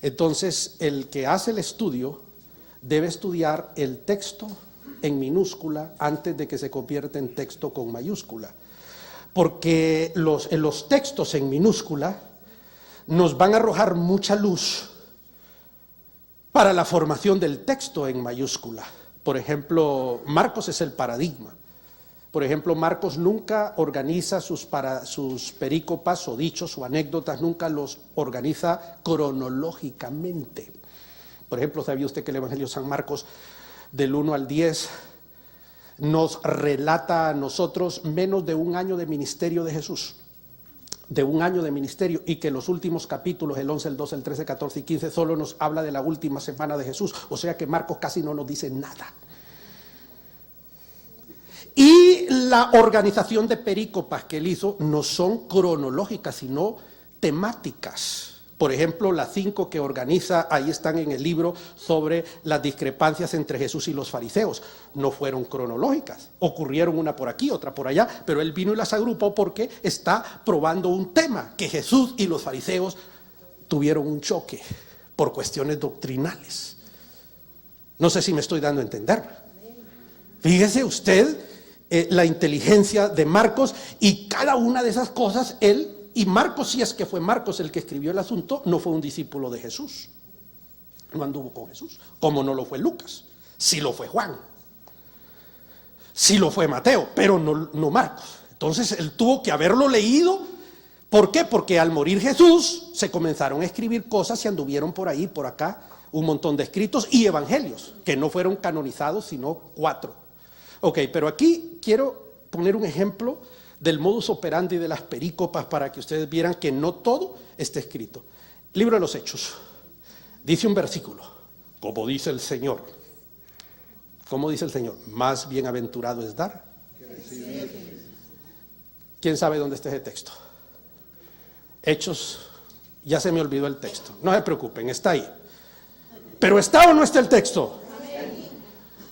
Entonces, el que hace el estudio debe estudiar el texto en minúscula antes de que se convierta en texto con mayúscula. Porque los textos en minúscula nos van a arrojar mucha luz para la formación del texto en mayúscula. Por ejemplo, Marcos es el paradigma. Por ejemplo, Marcos nunca organiza sus perícopas o dichos o anécdotas, nunca los organiza cronológicamente. Por ejemplo, ¿sabía usted que el Evangelio de San Marcos, del 1 al 10, nos relata a nosotros menos de un año de ministerio de Jesús? De un año de ministerio, y que los últimos capítulos, el 11, el 12, el 13, 14 y 15, solo nos habla de la última semana de Jesús. O sea que Marcos casi no nos dice nada. Y la organización de perícopas que él hizo no son cronológicas, sino temáticas. Por ejemplo, las 5 que organiza, ahí están en el libro, sobre las discrepancias entre Jesús y los fariseos. No fueron cronológicas, ocurrieron una por aquí, otra por allá, pero él vino y las agrupó porque está probando un tema, que Jesús y los fariseos tuvieron un choque por cuestiones doctrinales. No sé si me estoy dando a entender. Fíjese usted la inteligencia de Marcos, y cada una de esas cosas y Marcos, si es que fue Marcos el que escribió el asunto, no fue un discípulo de Jesús, no anduvo con Jesús, como no lo fue Lucas, sí lo fue Juan, sí lo fue Mateo, pero no Marcos. Entonces él tuvo que haberlo leído. ¿Por qué? Porque al morir Jesús se comenzaron a escribir cosas y anduvieron por ahí, por acá, un montón de escritos y evangelios que no fueron canonizados, sino 4. Ok, pero aquí quiero poner un ejemplo del modus operandi de las perícopas para que ustedes vieran que no todo está escrito. Libro de los Hechos. Dice un versículo, como dice el Señor. ¿Cómo dice el Señor? Más bienaventurado es dar. ¿Quién sabe dónde está ese texto? Hechos, ya se me olvidó el texto. No se preocupen, está ahí. ¿Pero está o no está el texto?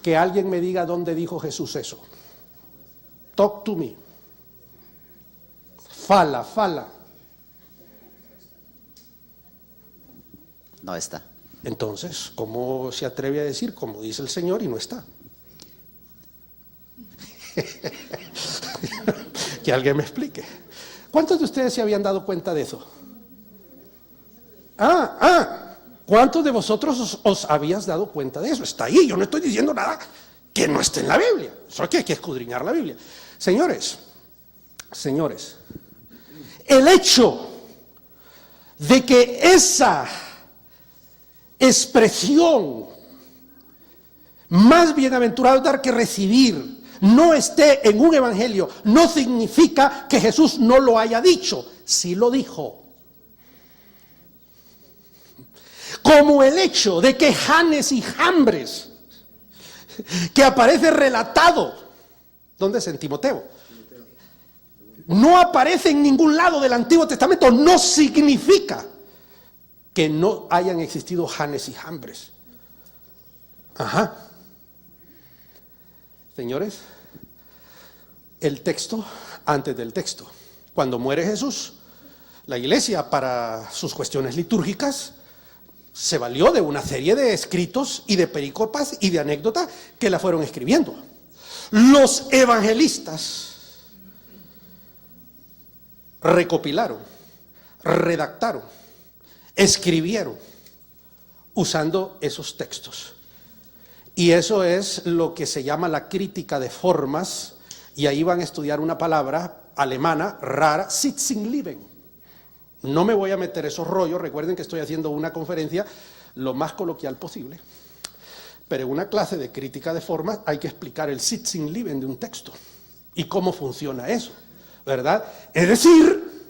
Que alguien me diga dónde dijo Jesús eso. Talk to me. Fala. No está. Entonces, ¿cómo se atreve a decir como dice el Señor y no está? Que alguien me explique. ¿Cuántos de ustedes se habían dado cuenta de eso? ¿Cuántos de vosotros os habías dado cuenta de eso? Está ahí, yo no estoy diciendo nada que no esté en la Biblia. Solo que hay que escudriñar la Biblia. Señores, el hecho de que esa expresión, más bienaventurado dar que recibir, no esté en un evangelio, no significa que Jesús no lo haya dicho. Sí lo dijo. Como el hecho de que Janes y Jambres, que aparece relatado, ¿dónde es? En Timoteo, no aparece en ningún lado del Antiguo Testamento, no significa que no hayan existido Janes y Jambres. Señores, el texto antes del texto. Cuando muere Jesús, la iglesia, para sus cuestiones litúrgicas, se valió de una serie de escritos y de pericopas y de anécdotas que la fueron escribiendo. Los evangelistas recopilaron, redactaron, escribieron usando esos textos. Y eso es lo que se llama la crítica de formas, y ahí van a estudiar una palabra alemana rara, Sitzungsleben. No me voy a meter esos rollos, recuerden que estoy haciendo una conferencia lo más coloquial posible, pero en una clase de crítica de formas hay que explicar el Sitzungsleben de un texto y cómo funciona eso, ¿verdad? Es decir,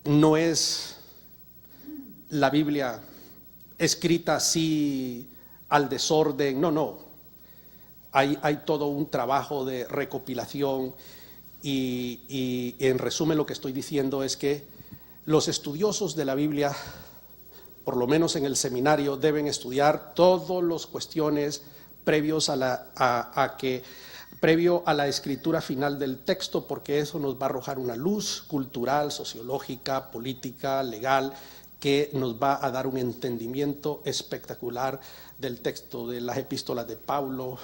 no es la Biblia escrita así al desorden, no. Hay todo un trabajo de recopilación y en resumen lo que estoy diciendo es que los estudiosos de la Biblia, por lo menos en el seminario, deben estudiar todas las cuestiones previos previo a la escritura final del texto, porque eso nos va a arrojar una luz cultural, sociológica, política, legal, que nos va a dar un entendimiento espectacular del texto, de las epístolas de Pablo.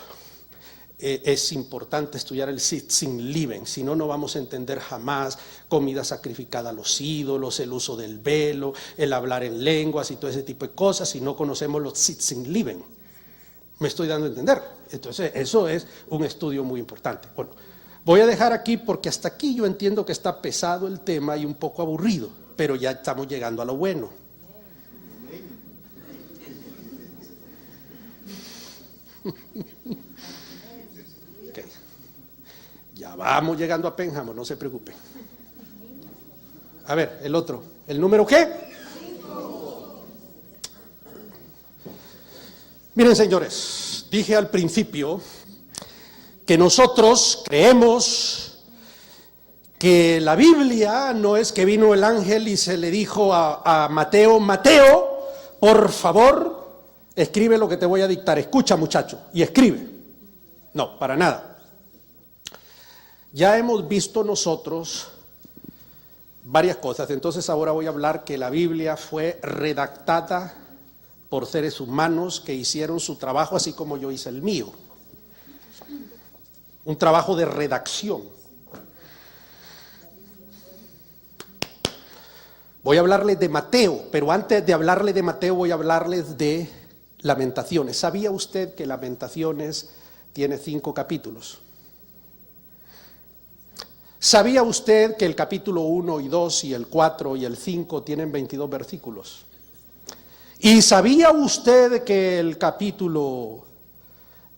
Es importante estudiar el Sitzungsleben, si no, no vamos a entender jamás comida sacrificada a los ídolos, el uso del velo, el hablar en lenguas y todo ese tipo de cosas, si no conocemos los Sitzungsleben. Me estoy dando a entender. Entonces, eso es un estudio muy importante. Bueno, voy a dejar aquí porque hasta aquí yo entiendo que está pesado el tema y un poco aburrido, pero ya estamos llegando a lo bueno. Okay. Ya vamos llegando a Pénjamo, no se preocupen. A ver, el otro. ¿El número qué? 5. Miren, señores, dije al principio que nosotros creemos que la Biblia no es que vino el ángel y se le dijo a Mateo, por favor, escribe lo que te voy a dictar. Escucha, muchacho, y escribe. No, para nada. Ya hemos visto nosotros varias cosas, entonces ahora voy a hablar que la Biblia fue redactada por seres humanos que hicieron su trabajo así como yo hice el mío. Un trabajo de redacción. Voy a hablarles de Mateo, pero antes de hablarles de Mateo voy a hablarles de Lamentaciones. ¿Sabía usted que Lamentaciones tiene 5 capítulos? ¿Sabía usted que el capítulo 1 y 2 y el 4 y el 5 tienen 22 versículos? ¿Y sabía usted que el capítulo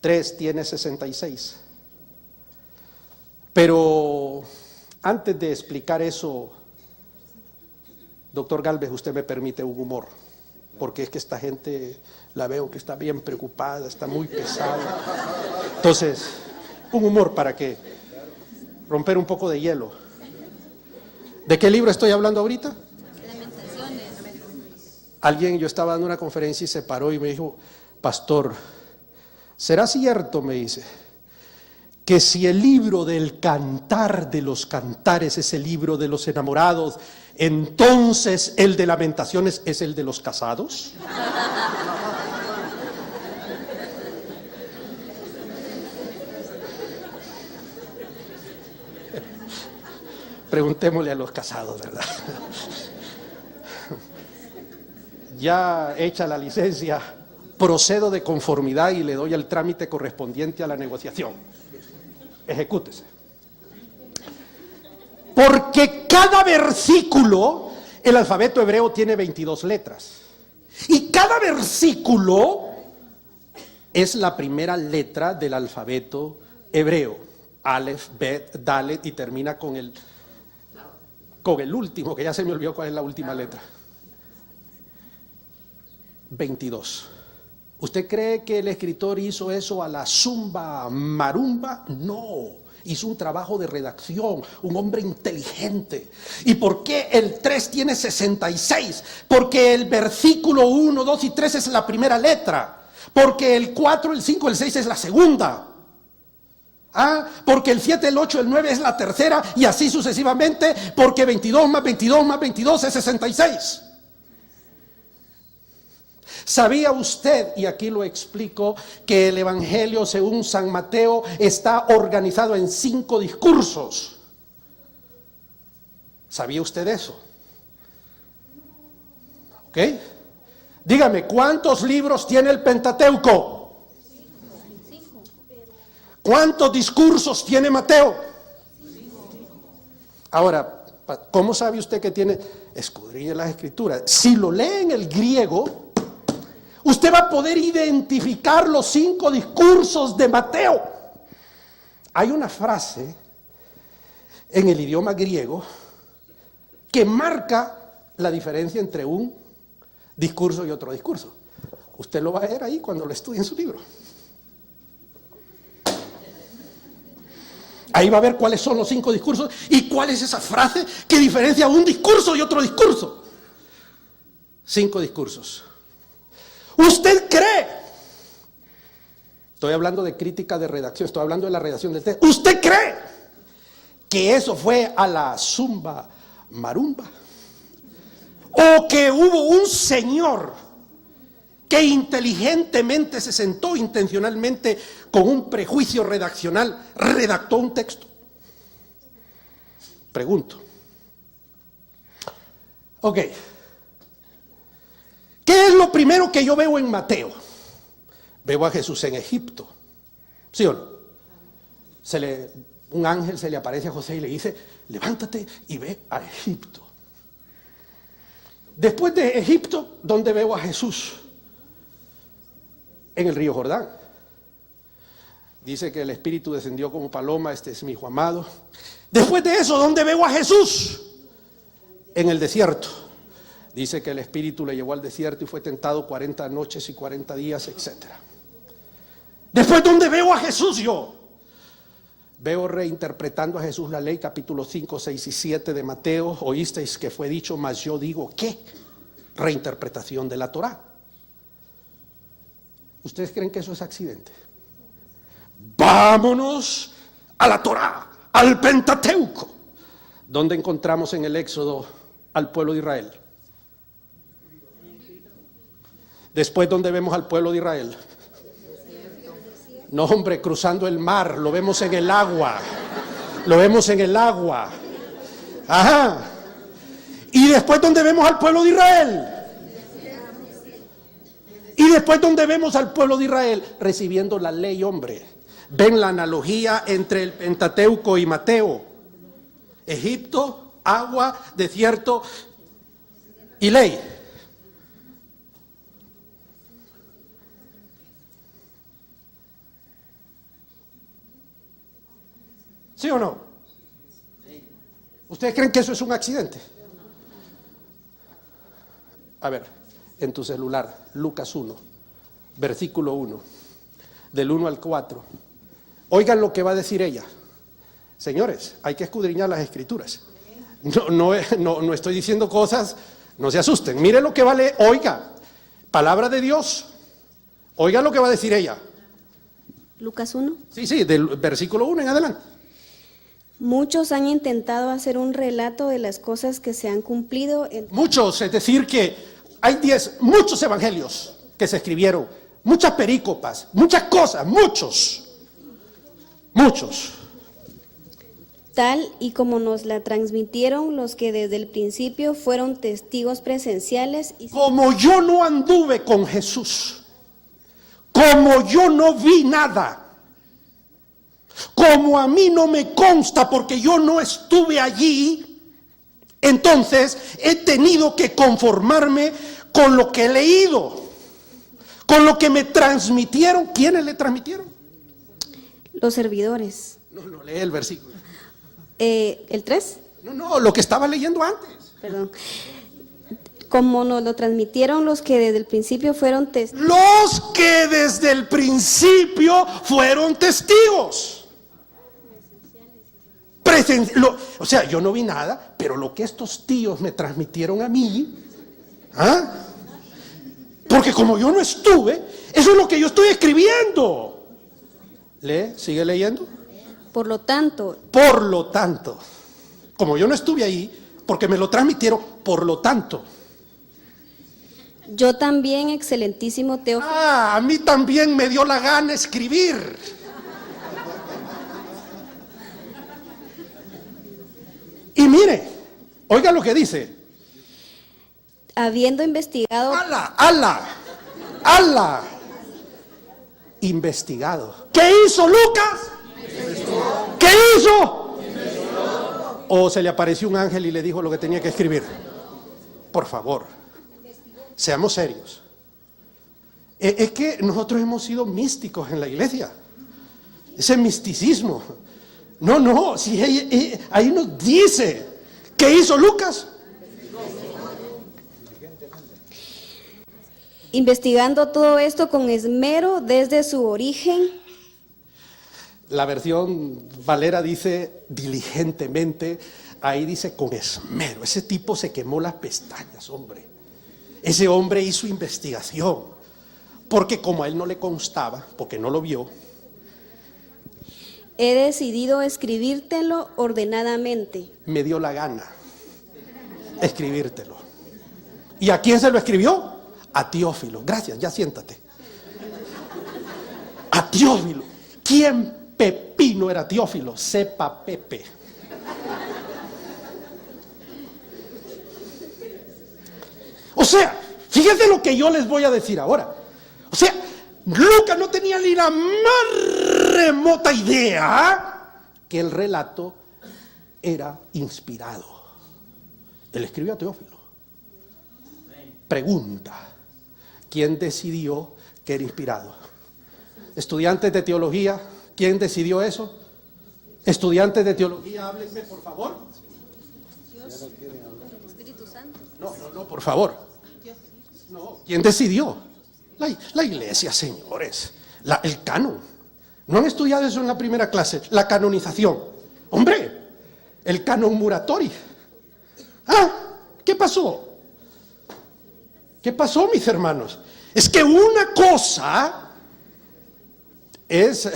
3 tiene 66? Pero antes de explicar eso, doctor Galvez, usted me permite un humor, porque es que esta gente la veo que está bien preocupada, está muy pesada. Entonces, un humor para que romper un poco de hielo. ¿De qué libro estoy hablando ahorita? Lamentaciones. Yo estaba dando una conferencia y se paró y me dijo, pastor, ¿será cierto, me dice, que si el libro del Cantar de los Cantares es el libro de los enamorados, entonces el de Lamentaciones es el de los casados? Preguntémosle a los casados, ¿verdad? Ya hecha la licencia, procedo de conformidad y le doy el trámite correspondiente a la negociación. Ejecútese. Porque cada versículo, el alfabeto hebreo tiene 22 letras. Y cada versículo es la primera letra del alfabeto hebreo. Aleph, Bet, Dalet, y termina con el último, que ya se me olvidó cuál es la última letra. 22. ¿Usted cree que el escritor hizo eso a la zumba marumba? No, hizo un trabajo de redacción, un hombre inteligente. ¿Y por qué el 3 tiene 66? Porque el versículo 1, 2 y 3 es la primera letra. Porque el 4, el 5, el 6 es la segunda. Porque el 7, el 8, el 9 es la tercera, y así sucesivamente, porque 22 más 22 más 22 es 66. ¿Sabía usted, y aquí lo explico, que el Evangelio según San Mateo está organizado en 5 discursos? ¿Sabía usted eso? ¿Ok? Dígame, ¿cuántos libros tiene el Pentateuco? 5. ¿Cuántos discursos tiene Mateo? 5. Ahora, ¿cómo sabe usted que tiene? Escudriñe las Escrituras. Si lo lee en el griego, usted va a poder identificar los 5 discursos de Mateo. Hay una frase en el idioma griego que marca la diferencia entre un discurso y otro discurso. Usted lo va a ver ahí cuando lo estudie en su libro. Ahí va a ver cuáles son los 5 discursos y cuál es esa frase que diferencia un discurso y otro discurso. 5 discursos. ¿Usted cree? Estoy hablando de crítica de redacción, estoy hablando de la redacción del texto. ¿Usted cree que eso fue a la zumba marumba? ¿O que hubo un señor que inteligentemente se sentó intencionalmente con un prejuicio redaccional, redactó un texto? Pregunto. Ok. ¿Qué es lo primero que yo veo en Mateo? Veo a Jesús en Egipto. ¿Sí o no? Un ángel se le aparece a José y le dice, levántate y ve a Egipto. Después de Egipto, ¿dónde veo a Jesús? En el río Jordán. Dice que el Espíritu descendió como paloma, este es mi hijo amado. Después de eso, ¿dónde veo a Jesús? En el desierto. Dice que el Espíritu le llevó al desierto y fue tentado 40 noches y 40 días, etc. Después, ¿dónde veo a Jesús yo? Veo reinterpretando a Jesús la ley, capítulos 5, 6 y 7 de Mateo. Oísteis que fue dicho, mas yo digo ¿qué? Reinterpretación de la Torá. ¿Ustedes creen que eso es accidente? Vámonos a la Torá, al Pentateuco. ¿Dónde encontramos en el Éxodo al pueblo de Israel? Después, ¿dónde vemos al pueblo de Israel? No, hombre, cruzando el mar, lo vemos en el agua. Lo vemos en el agua. Ajá. Y después, ¿dónde vemos al pueblo de Israel? Y después, ¿dónde vemos al pueblo de Israel? Recibiendo la ley, hombre. ¿Ven la analogía entre el Pentateuco y Mateo? Egipto, agua, desierto y ley. ¿Sí o no? ¿Ustedes creen que eso es un accidente? A ver, en tu celular, Lucas 1, versículo 1, del 1 al 4. Oigan lo que va a decir ella. Señores, hay que escudriñar las Escrituras. No estoy diciendo cosas, no se asusten. Miren lo que va a leer, oiga, palabra de Dios. Oigan lo que va a decir ella. Lucas 1. Sí, del versículo 1 en adelante. Muchos han intentado hacer un relato de las cosas que se han cumplido en... Muchos, es decir que hay muchos evangelios que se escribieron, muchas perícopas, muchas cosas, muchos. tal y como nos la transmitieron los que desde el principio fueron testigos presenciales y Como yo no anduve con Jesús, como yo no vi nada, como a mí no me consta porque yo no estuve allí, entonces he tenido que conformarme con lo que he leído, con lo que me transmitieron. ¿Quiénes le transmitieron? los servidores. No, lee el versículo. ¿El 3? No, lo que estaba leyendo antes. Perdón. Como nos lo transmitieron los que desde el principio fueron testigos. Los que desde el principio fueron testigos. O sea, yo no vi nada, pero lo que estos tíos me transmitieron a mí, ¿ah? Porque como yo no estuve, eso es lo que yo estoy escribiendo. Lee, sigue leyendo. Por lo tanto, Como yo no estuve ahí, porque me lo transmitieron, por lo tanto. yo también, excelentísimo Teófilo, A mí también me dio la gana escribir. Y mire, oiga lo que dice. habiendo investigado ¡Ala! Investigado. ¿Qué hizo Lucas? ¿Qué hizo? ¿O se le apareció un ángel y le dijo lo que tenía que escribir? Por favor, seamos serios. Es que nosotros hemos sido místicos en la iglesia. Ese misticismo. No, si ahí nos dice, ¿qué hizo Lucas? investigando todo esto con esmero desde su origen. La versión Valera dice diligentemente, ahí dice con esmero. Ese tipo se quemó las pestañas, hombre. Ese hombre hizo investigación, porque como a él no le constaba, porque no lo vio, He decidido escribírtelo ordenadamente. me dio la gana escribírtelo. ¿Y a quién se lo escribió? A Teófilo. Gracias, ya siéntate. A Teófilo. ¿Quién pepino era Teófilo? Sepa Pepe. O sea, fíjense lo que yo les voy a decir ahora. O sea, Lucas no tenía ni la más remota idea que el relato era inspirado. Él escribió a Teófilo. Pregunta: ¿quién decidió que era inspirado? Estudiantes de teología, ¿quién decidió eso? Estudiantes de teología, háblenme por favor. Dios, el Espíritu Santo. No, por favor. No, ¿quién decidió? La iglesia, señores. El canon. ¿No han estudiado eso en la primera clase? La canonización. Hombre, el canon Muratori. ¿Qué pasó? ¿Qué pasó, mis hermanos? Es que una cosa es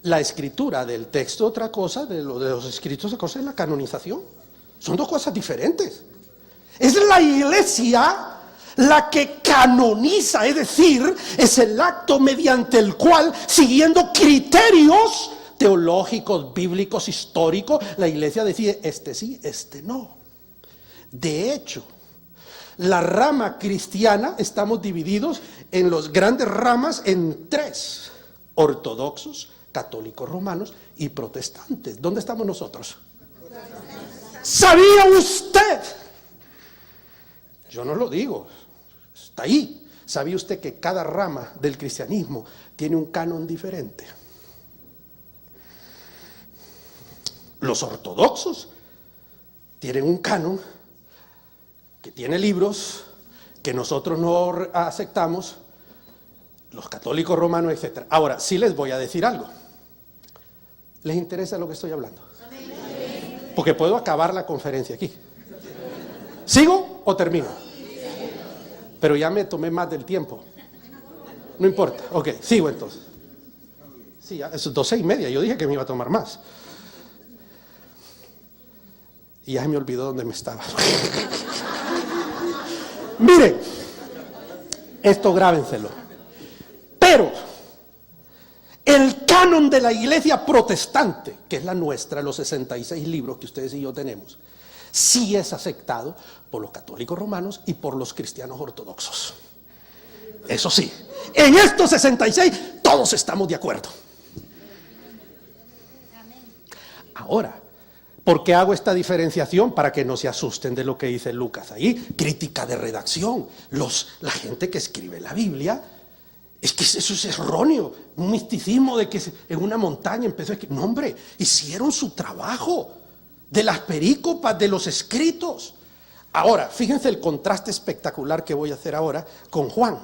la escritura del texto, otra cosa de los escritos, otra cosa es la canonización. Son dos cosas diferentes. Es la iglesia la que canoniza, es decir, es el acto mediante el cual, siguiendo criterios teológicos, bíblicos, históricos, la iglesia decide, este sí, este no. De hecho, la rama cristiana, estamos divididos en las grandes ramas en tres: ortodoxos, católicos romanos y protestantes. ¿Dónde estamos nosotros? ¿Sabía usted? Yo no lo digo, está ahí. ¿Sabía usted que cada rama del cristianismo tiene un canon diferente? Los ortodoxos tienen un canon que tiene libros que nosotros no aceptamos, los católicos romanos, etc. Ahora, sí les voy a decir algo. ¿Les interesa lo que estoy hablando? Porque puedo acabar la conferencia aquí. ¿Sigo o termino? Pero ya me tomé más del tiempo. No importa. Ok, sigo entonces. Sí, ya es 12:30. Yo dije que me iba a tomar más. Y ya me olvidó dónde me estaba. Miren, esto grábenselo. Pero El canon de la iglesia protestante, que es la nuestra, los 66 libros que ustedes y yo tenemos, sí es aceptado por los católicos romanos y por los cristianos ortodoxos. Eso sí, en estos 66 todos estamos de acuerdo. Ahora, ¿por qué hago esta diferenciación? Para que no se asusten de lo que dice Lucas ahí. Crítica de redacción. La gente que escribe la Biblia, es que eso es erróneo. Un misticismo de que en una montaña empezó a escribir. No, hombre, hicieron su trabajo de las perícopas, de los escritos. Ahora, fíjense el contraste espectacular que voy a hacer ahora con Juan.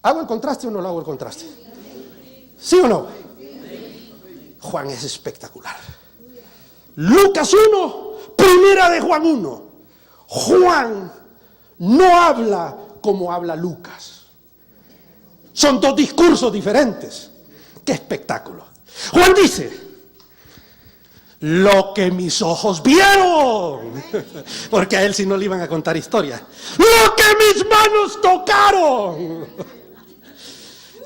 ¿Hago el contraste o no lo hago el contraste? ¿Sí o no? Juan es espectacular. Lucas 1, primera de Juan 1. Juan no habla como habla Lucas. Son dos discursos diferentes. ¡Qué espectáculo! Juan dice: lo que mis ojos vieron, porque a él sí no le iban a contar historias. Lo que mis manos tocaron.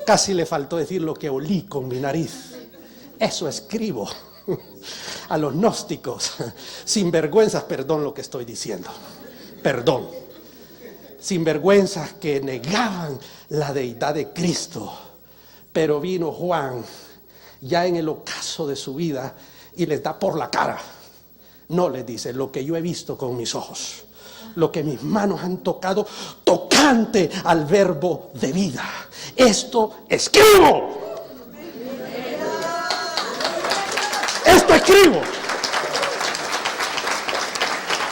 Casi le faltó decir lo que olí con mi nariz. Eso escribo a los gnósticos, sinvergüenzas, perdón lo que estoy diciendo, perdón, sinvergüenzas que negaban la deidad de Cristo. Pero vino Juan ya en el ocaso de su vida y les da por la cara. No les dice: lo que yo he visto con mis ojos, lo que mis manos han tocado, tocante al verbo de vida, esto escribo. Esto escribo.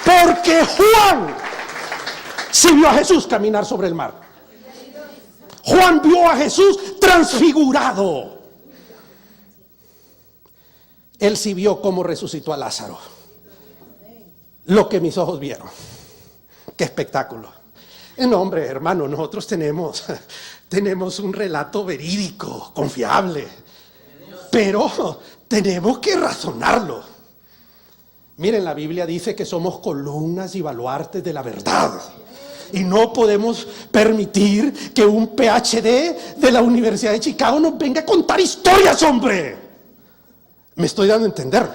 Porque Juan sí vio a Jesús caminar sobre el mar. Juan vio a Jesús transfigurado. Él sí vio cómo resucitó a Lázaro. Lo que mis ojos vieron. Qué espectáculo. No, hombre, hermano, nosotros tenemos un relato verídico, confiable. Pero tenemos que razonarlo. Miren, la Biblia dice que somos columnas y baluartes de la verdad. Y no podemos permitir que un PhD de la Universidad de Chicago nos venga a contar historias, hombre. Me estoy dando a entender.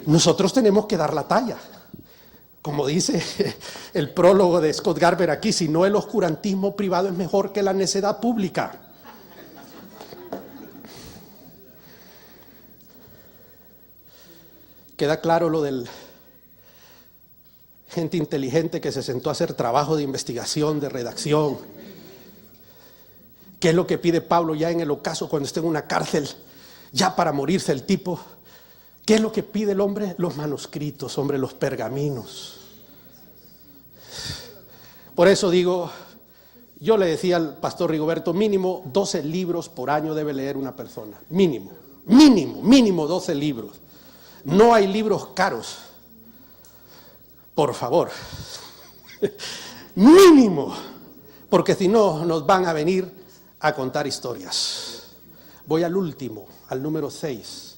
Nosotros tenemos que dar la talla. Como dice el prólogo de Scott Garber aquí: si no, el oscurantismo privado es mejor que la necedad pública. Queda claro lo del gente inteligente que se sentó a hacer trabajo de investigación, de redacción. ¿Qué es lo que pide Pablo ya en el ocaso cuando está en una cárcel, ya para morirse el tipo? ¿Qué es lo que pide el hombre? Los manuscritos, hombre, los pergaminos. Por eso digo, yo le decía al pastor Rigoberto, mínimo 12 libros por año debe leer una persona. Mínimo 12 libros. No hay libros caros, por favor. Mínimo, porque si no nos van a venir a contar historias. Voy al último, al número 6,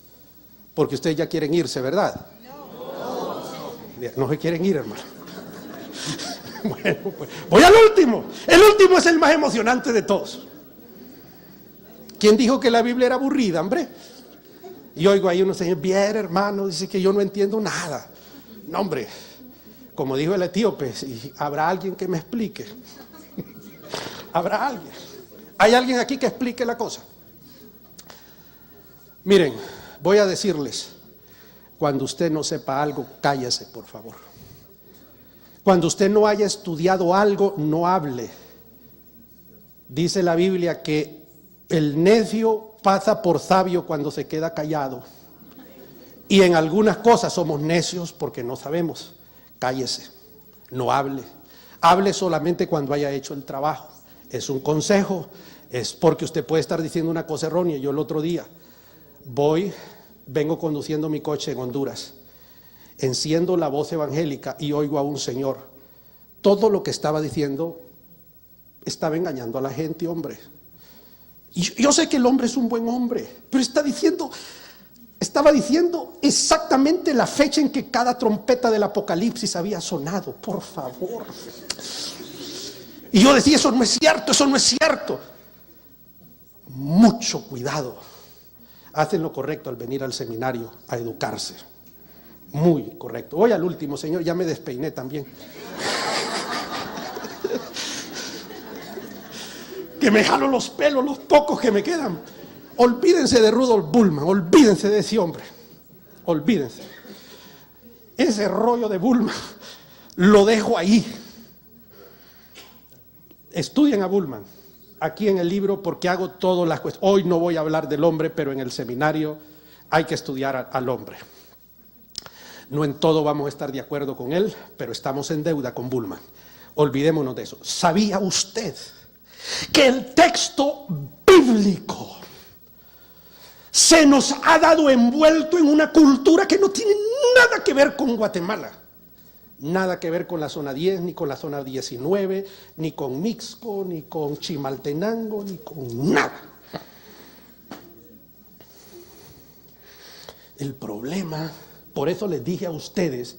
porque ustedes ya quieren irse, ¿verdad? No se quieren ir, hermano. Bueno, pues voy al último. El último es el más emocionante de todos. ¿Quién dijo que la Biblia era aburrida, hombre? Y oigo ahí unos señores: bien, hermano, dice que yo no entiendo nada. No, hombre, como dijo el etíope, si habrá alguien que me explique. Habrá alguien. ¿Hay alguien aquí que explique la cosa? Miren, voy a decirles: cuando usted no sepa algo, cállese, por favor. Cuando usted no haya estudiado algo, no hable. Dice la Biblia que el necio pasa por sabio cuando se queda callado. Y en algunas cosas somos necios porque no sabemos. Cállese, no hable. Hable solamente cuando haya hecho el trabajo. Es un consejo, es porque usted puede estar diciendo una cosa errónea. Yo el otro día vengo conduciendo mi coche en Honduras, enciendo la voz evangélica y oigo a un señor. Todo lo que estaba diciendo estaba engañando a la gente, hombre. Y yo sé que el hombre es un buen hombre, pero estaba diciendo exactamente la fecha en que cada trompeta del Apocalipsis había sonado. Por favor. Y yo decía: eso no es cierto, eso no es cierto. mucho cuidado. Hacen lo correcto al venir al seminario a educarse. Muy correcto. Voy al último, señor, ya me despeiné también. Que me jalo los pelos, los pocos que me quedan. Olvídense de Rudolf Bultmann, olvídense de ese hombre. Olvídense. Ese rollo de Bultmann lo dejo ahí. Estudien a Bultmann aquí en el libro, porque hago todas las cuestiones. Hoy no voy a hablar del hombre, pero en el seminario hay que estudiar al hombre. No en todo vamos a estar de acuerdo con él, pero estamos en deuda con Bultmann. Olvidémonos de eso. ¿Sabía usted que el texto bíblico se nos ha dado envuelto en una cultura que no tiene nada que ver con Guatemala? Nada que ver con la zona 10, ni con la zona 19, ni con Mixco, ni con Chimaltenango, ni con nada. El problema, por eso les dije a ustedes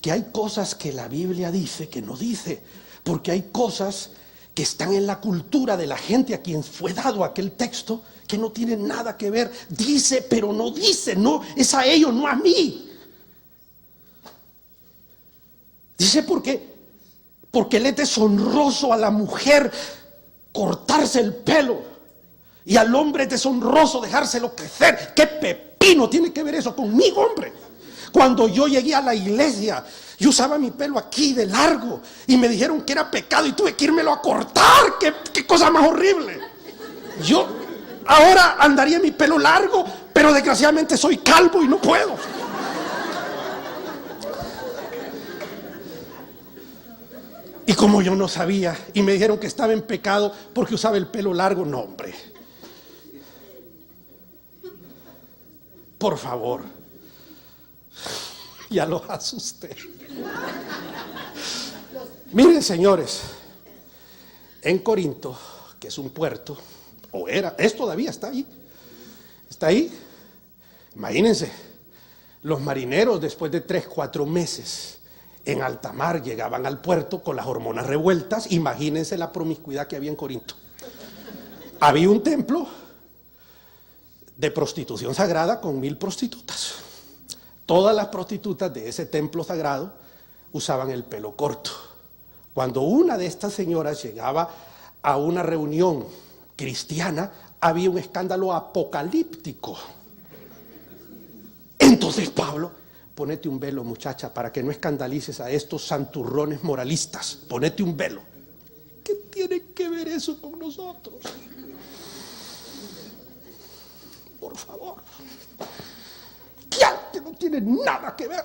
que hay cosas que la Biblia dice que no dice, porque hay cosas que están en la cultura de la gente a quien fue dado aquel texto que no tienen nada que ver. Dice, pero no dice, no, es a ellos, no a mí. Dice porque le es deshonroso a la mujer cortarse el pelo y al hombre es deshonroso dejárselo crecer. ¿Qué pepino tiene que ver eso conmigo, hombre? Cuando yo llegué a la iglesia, yo usaba mi pelo aquí de largo y me dijeron que era pecado y tuve que írmelo a cortar. ¿Qué cosa más horrible? Yo ahora andaría mi pelo largo, pero desgraciadamente soy calvo y no puedo. Y como yo no sabía y me dijeron que estaba en pecado porque usaba el pelo largo, no, hombre. Por favor, ya los asusté. Miren, señores, en Corinto, que es un puerto, o era, todavía está ahí. Está ahí. Imagínense, los marineros después de 3-4 meses en alta mar llegaban al puerto con las hormonas revueltas. Imagínense la promiscuidad que había en Corinto. Había un templo de prostitución sagrada con 1000 prostitutas. Todas las prostitutas de ese templo sagrado usaban el pelo corto. Cuando una de estas señoras llegaba a una reunión cristiana, había un escándalo apocalíptico. Entonces Pablo: ponete un velo, muchacha, para que no escandalices a estos santurrones moralistas. Ponete un velo. ¿Qué tiene que ver eso con nosotros? Por favor. Que no tiene nada que ver.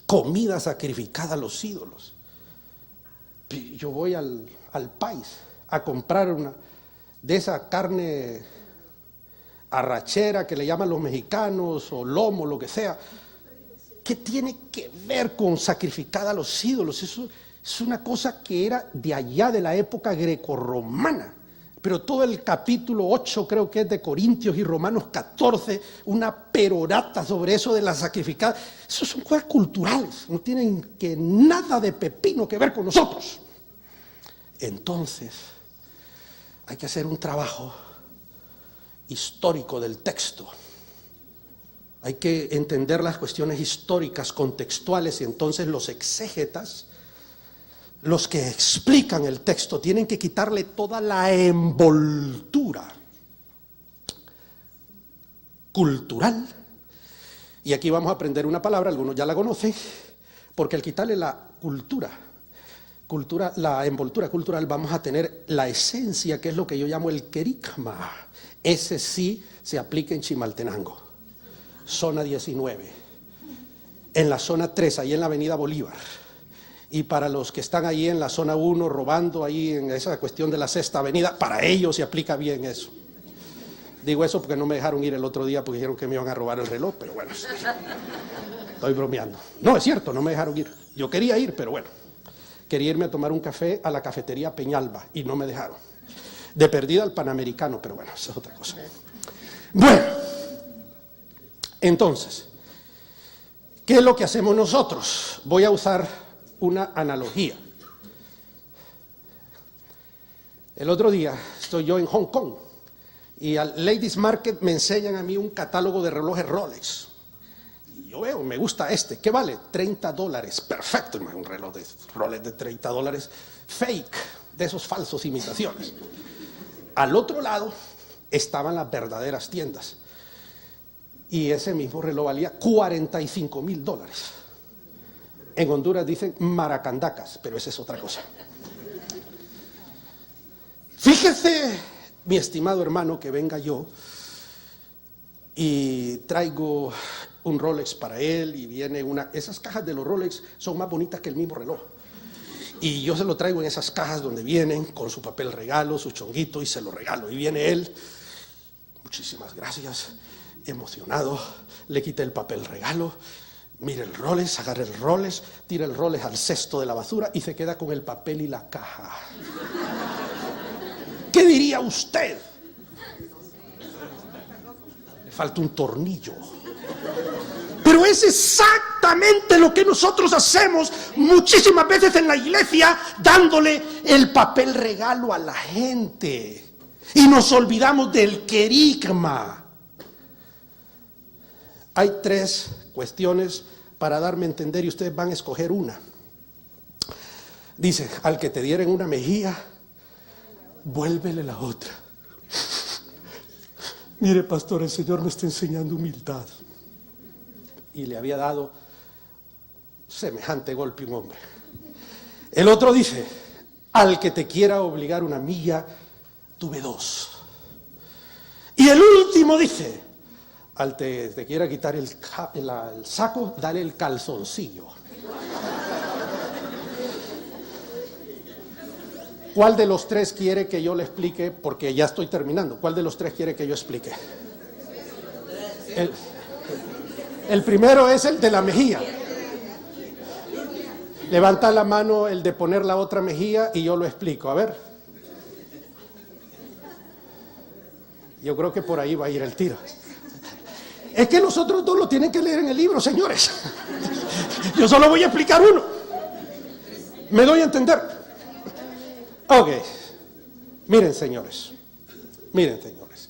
Comida sacrificada a los ídolos. Yo voy al país a comprar una de esa carne arrachera que le llaman los mexicanos, o lomo, lo que sea. ¿Qué tiene que ver con sacrificada a los ídolos? Eso es una cosa que era de allá, de la época grecorromana. Pero todo el capítulo 8 creo que es de Corintios y Romanos 14, una perorata sobre eso de la sacrificada. Eso son cosas culturales, no tienen que nada de pepino que ver con nosotros. Entonces, hay que hacer un trabajo histórico del texto. Hay que entender las cuestiones históricas, contextuales, y entonces los exégetas, los que explican el texto, tienen que quitarle toda la envoltura cultural. Y aquí vamos a aprender una palabra, algunos ya la conocen, porque al quitarle la la envoltura cultural, vamos a tener la esencia, que es lo que yo llamo el querigma. Ese sí se aplica en Chimaltenango, zona 19, en la zona 3, ahí en la avenida Bolívar. Y para los que están ahí en la zona 1 robando ahí en esa cuestión de la Sexta Avenida, para ellos se aplica bien eso. Digo eso porque no me dejaron ir el otro día porque dijeron que me iban a robar el reloj, pero bueno, estoy bromeando. No, es cierto, no me dejaron ir. Yo quería ir, pero bueno, quería irme a tomar un café a la cafetería Peñalba y no me dejaron. De perdida al Panamericano, pero bueno, eso es otra cosa. Bueno, entonces, ¿qué es lo que hacemos nosotros? Voy a usar una analogía. El otro día estoy yo en Hong Kong y al Ladies Market me enseñan a mí un catálogo de relojes Rolex. Y yo veo, me gusta este. ¿Qué vale? $30. Perfecto, un reloj de Rolex de $30. Fake, de esos falsos imitaciones. Al otro lado estaban las verdaderas tiendas. Y ese mismo reloj valía $45,000. En Honduras dicen maracandacas, pero esa es otra cosa. Fíjese, mi estimado hermano, que venga yo y traigo un Rolex para él y viene esas cajas de los Rolex son más bonitas que el mismo reloj. Y yo se lo traigo en esas cajas donde vienen con su papel regalo, su chonguito, y se lo regalo. Y viene él, muchísimas gracias, emocionado, le quité el papel regalo, mira el Rolex, agarra el Rolex, tira el Rolex al cesto de la basura y se queda con el papel y la caja. ¿Qué diría usted? Le falta un tornillo. Pero es exactamente lo que nosotros hacemos muchísimas veces en la iglesia, dándole el papel regalo a la gente. Y nos olvidamos del querigma. Hay 3 cuestiones para darme a entender y ustedes van a escoger una. Dice, al que te dieren una mejilla, vuélvele la otra. Mire, pastor, el Señor me está enseñando humildad. Y le había dado semejante golpe a un hombre. El otro dice, al que te quiera obligar una milla, tuve 2. Y el último dice, al que te quiera quitar el saco, dale el calzoncillo. ¿Cuál de los 3 quiere que yo le explique? Porque ya estoy terminando. ¿Cuál de los 3 quiere que yo explique? El primero es el de la mejilla. Levanta la mano el de poner la otra mejilla y yo lo explico. A ver. Yo creo que por ahí va a ir el tiro. Es que los otros 2 lo tienen que leer en el libro, señores. Yo solo voy a explicar uno. ¿Me doy a entender? Ok. Miren, señores. Miren, señores.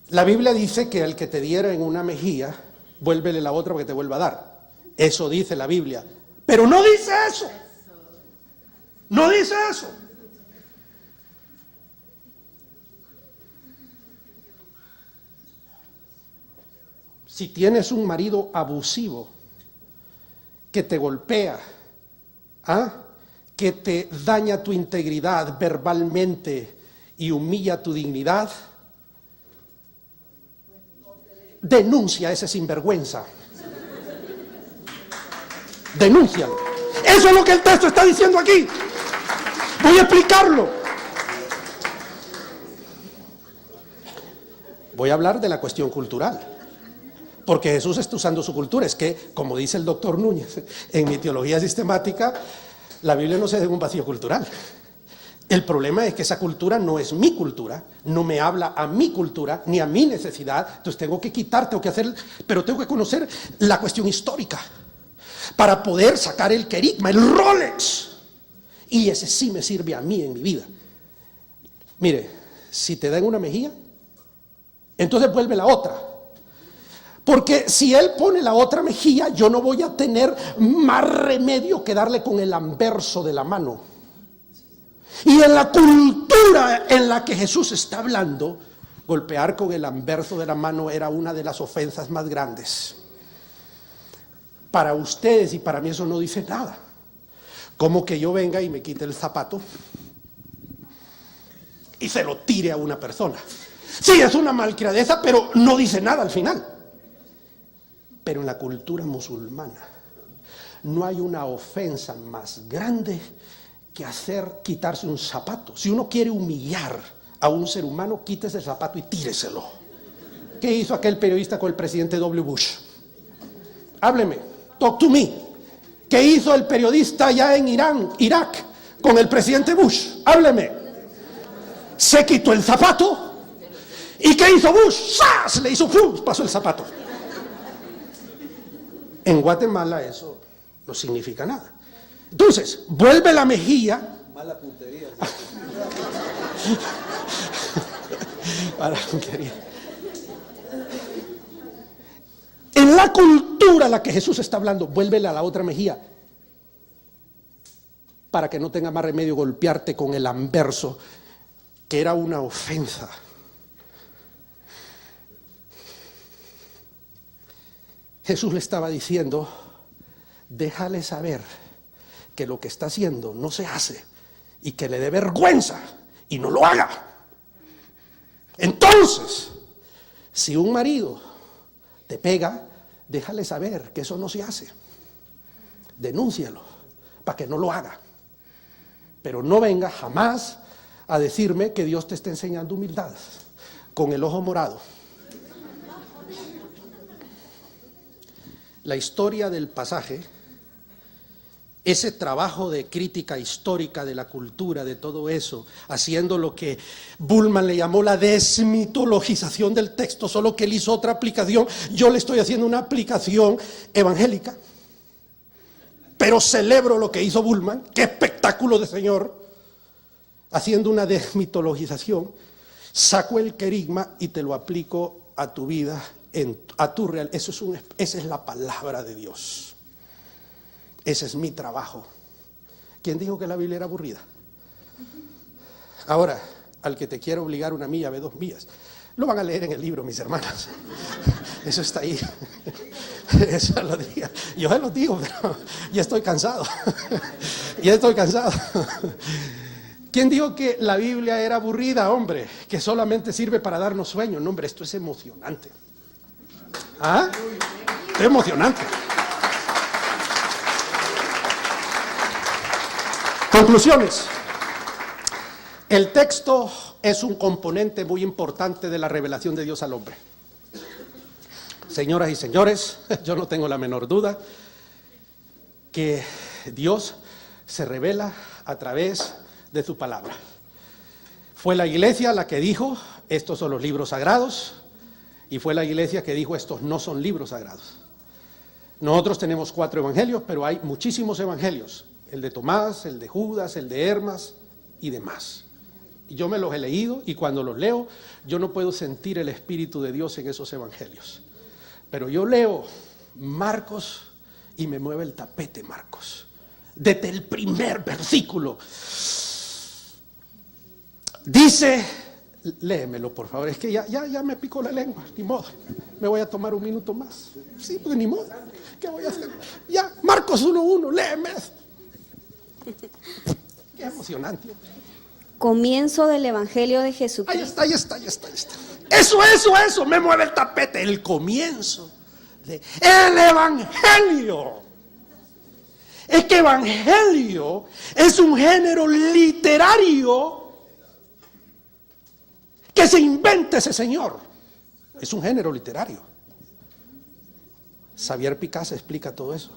La Biblia dice que el que te diera en una mejilla, vuélvele la otra porque te vuelva a dar. Eso dice la Biblia. Pero no dice eso. No dice eso. Si tienes un marido abusivo que te golpea, que te daña tu integridad verbalmente y humilla tu dignidad, denuncia a ese sinvergüenza. Denúncialo. Eso es lo que el texto está diciendo aquí. Voy a explicarlo. Voy a hablar de la cuestión cultural. Porque Jesús está usando su cultura. Es que, como dice el doctor Núñez, en mi teología sistemática, la Biblia no se deja un vacío cultural. El problema es que esa cultura no es mi cultura, no me habla a mi cultura, ni a mi necesidad. Entonces tengo que quitar, tengo que hacer, pero tengo que conocer la cuestión histórica para poder sacar el querigma, el Rolex. Y ese sí me sirve a mí en mi vida. Mire, si te dan una mejilla, entonces vuelve la otra. Porque si él pone la otra mejilla, yo no voy a tener más remedio que darle con el anverso de la mano. Y en la cultura en la que Jesús está hablando, golpear con el anverso de la mano era una de las ofensas más grandes. Para ustedes y para mí eso no dice nada. Como que yo venga y me quite el zapato y se lo tire a una persona. Sí, es una malcriadeza, pero no dice nada al final. Pero en la cultura musulmana no hay una ofensa más grande que quitarse un zapato. Si uno quiere humillar a un ser humano, quítese el zapato y tíreselo. ¿Qué hizo aquel periodista con el presidente W. Bush? Hábleme, talk to me. ¿Qué hizo el periodista allá en Irak, con el presidente Bush? Hábleme. Se quitó el zapato. ¿Y qué hizo Bush? ¡Sas! Le hizo ¡pum! Pasó el zapato. En Guatemala eso no significa nada. Entonces, vuelve la mejilla Mala puntería. Mala puntería. En la cultura a la que Jesús está hablando, vuélvele a la otra mejilla, para que no tenga más remedio golpearte con el anverso, que era una ofensa. Jesús le estaba diciendo, déjale saber que lo que está haciendo no se hace y que le dé vergüenza y no lo haga. Entonces, si un marido te pega, déjale saber que eso no se hace. Denúncialo para que no lo haga. Pero no venga jamás a decirme que Dios te está enseñando humildad con el ojo morado. La historia del pasaje, ese trabajo de crítica histórica de la cultura, de todo eso, haciendo lo que Bullman le llamó la desmitologización del texto, solo que él hizo otra aplicación. Yo le estoy haciendo una aplicación evangélica, pero celebro lo que hizo Bullman. ¡Qué espectáculo de señor! Haciendo una desmitologización, saco el querigma y te lo aplico a tu vida, a tu real. Esa es la palabra de Dios. Ese es mi trabajo. ¿Quién dijo que la Biblia era aburrida? Ahora, al que te quiera obligar una milla, ve 2 millas. Lo van a leer en el libro, mis hermanas. Eso está ahí. Eso lo digo. Yo se lo digo, pero ya estoy cansado. Ya estoy cansado. ¿Quién dijo que la Biblia era aburrida, hombre? Que solamente sirve para darnos sueño. No, hombre, esto es emocionante. ¿Ah? Esto es emocionante. Conclusiones. El texto es un componente muy importante de la revelación de Dios al hombre. Señoras y señores, yo no tengo la menor duda que Dios se revela a través de su palabra. Fue la iglesia la que dijo, estos son los libros sagrados, y fue la iglesia que dijo, estos no son libros sagrados. Nosotros tenemos 4 evangelios, pero hay muchísimos evangelios. El de Tomás, el de Judas, el de Hermas y demás. Y yo me los he leído y cuando los leo, yo no puedo sentir el Espíritu de Dios en esos evangelios. Pero yo leo Marcos y me mueve el tapete Marcos. Desde el primer versículo. Dice, léemelo por favor, es que ya me picó la lengua, ni modo. Me voy a tomar un minuto más. Sí, pues ni modo. ¿Qué voy a hacer? Ya, Marcos 1:1, léeme. Qué emocionante. Comienzo del Evangelio de Jesucristo. Ahí está. Eso, me mueve el tapete. El comienzo del Evangelio. Es que Evangelio es un género literario que se inventa ese señor. Es un género literario. Xavier Picasso explica todo eso.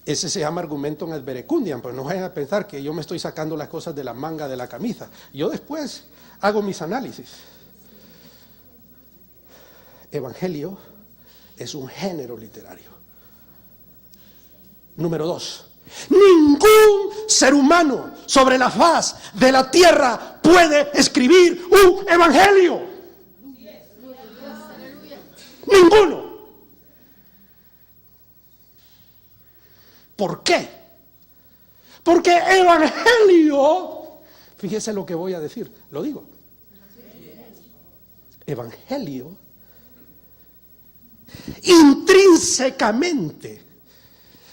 Ese se llama argumentum ad verecundiam, pero no vayan a pensar que yo me estoy sacando las cosas de la manga de la camisa. Yo después hago mis análisis. Evangelio es un género literario. Número 2. Ningún ser humano sobre la faz de la tierra puede escribir un evangelio. Ninguno. ¿Por qué? Porque evangelio, fíjese lo que voy a decir, lo digo. Evangelio intrínsecamente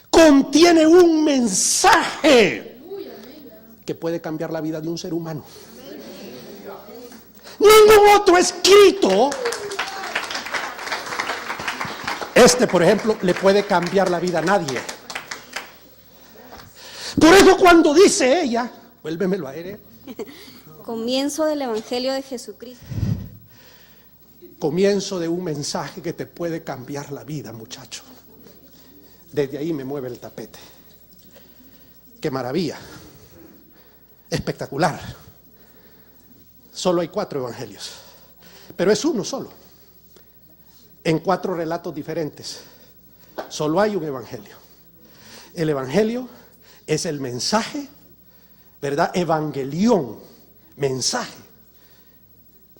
contiene un mensaje que puede cambiar la vida de un ser humano. Ningún otro escrito, por ejemplo, le puede cambiar la vida a nadie. Por eso cuando dice ella, vuélvemelo a él. Comienzo del Evangelio de Jesucristo. Comienzo de un mensaje que te puede cambiar la vida, muchacho. Desde ahí me mueve el tapete. Qué maravilla. Espectacular. Solo hay 4 evangelios, pero es uno solo. En 4 relatos diferentes. Solo hay un evangelio. El evangelio es el mensaje ¿verdad? Evangelión, mensaje,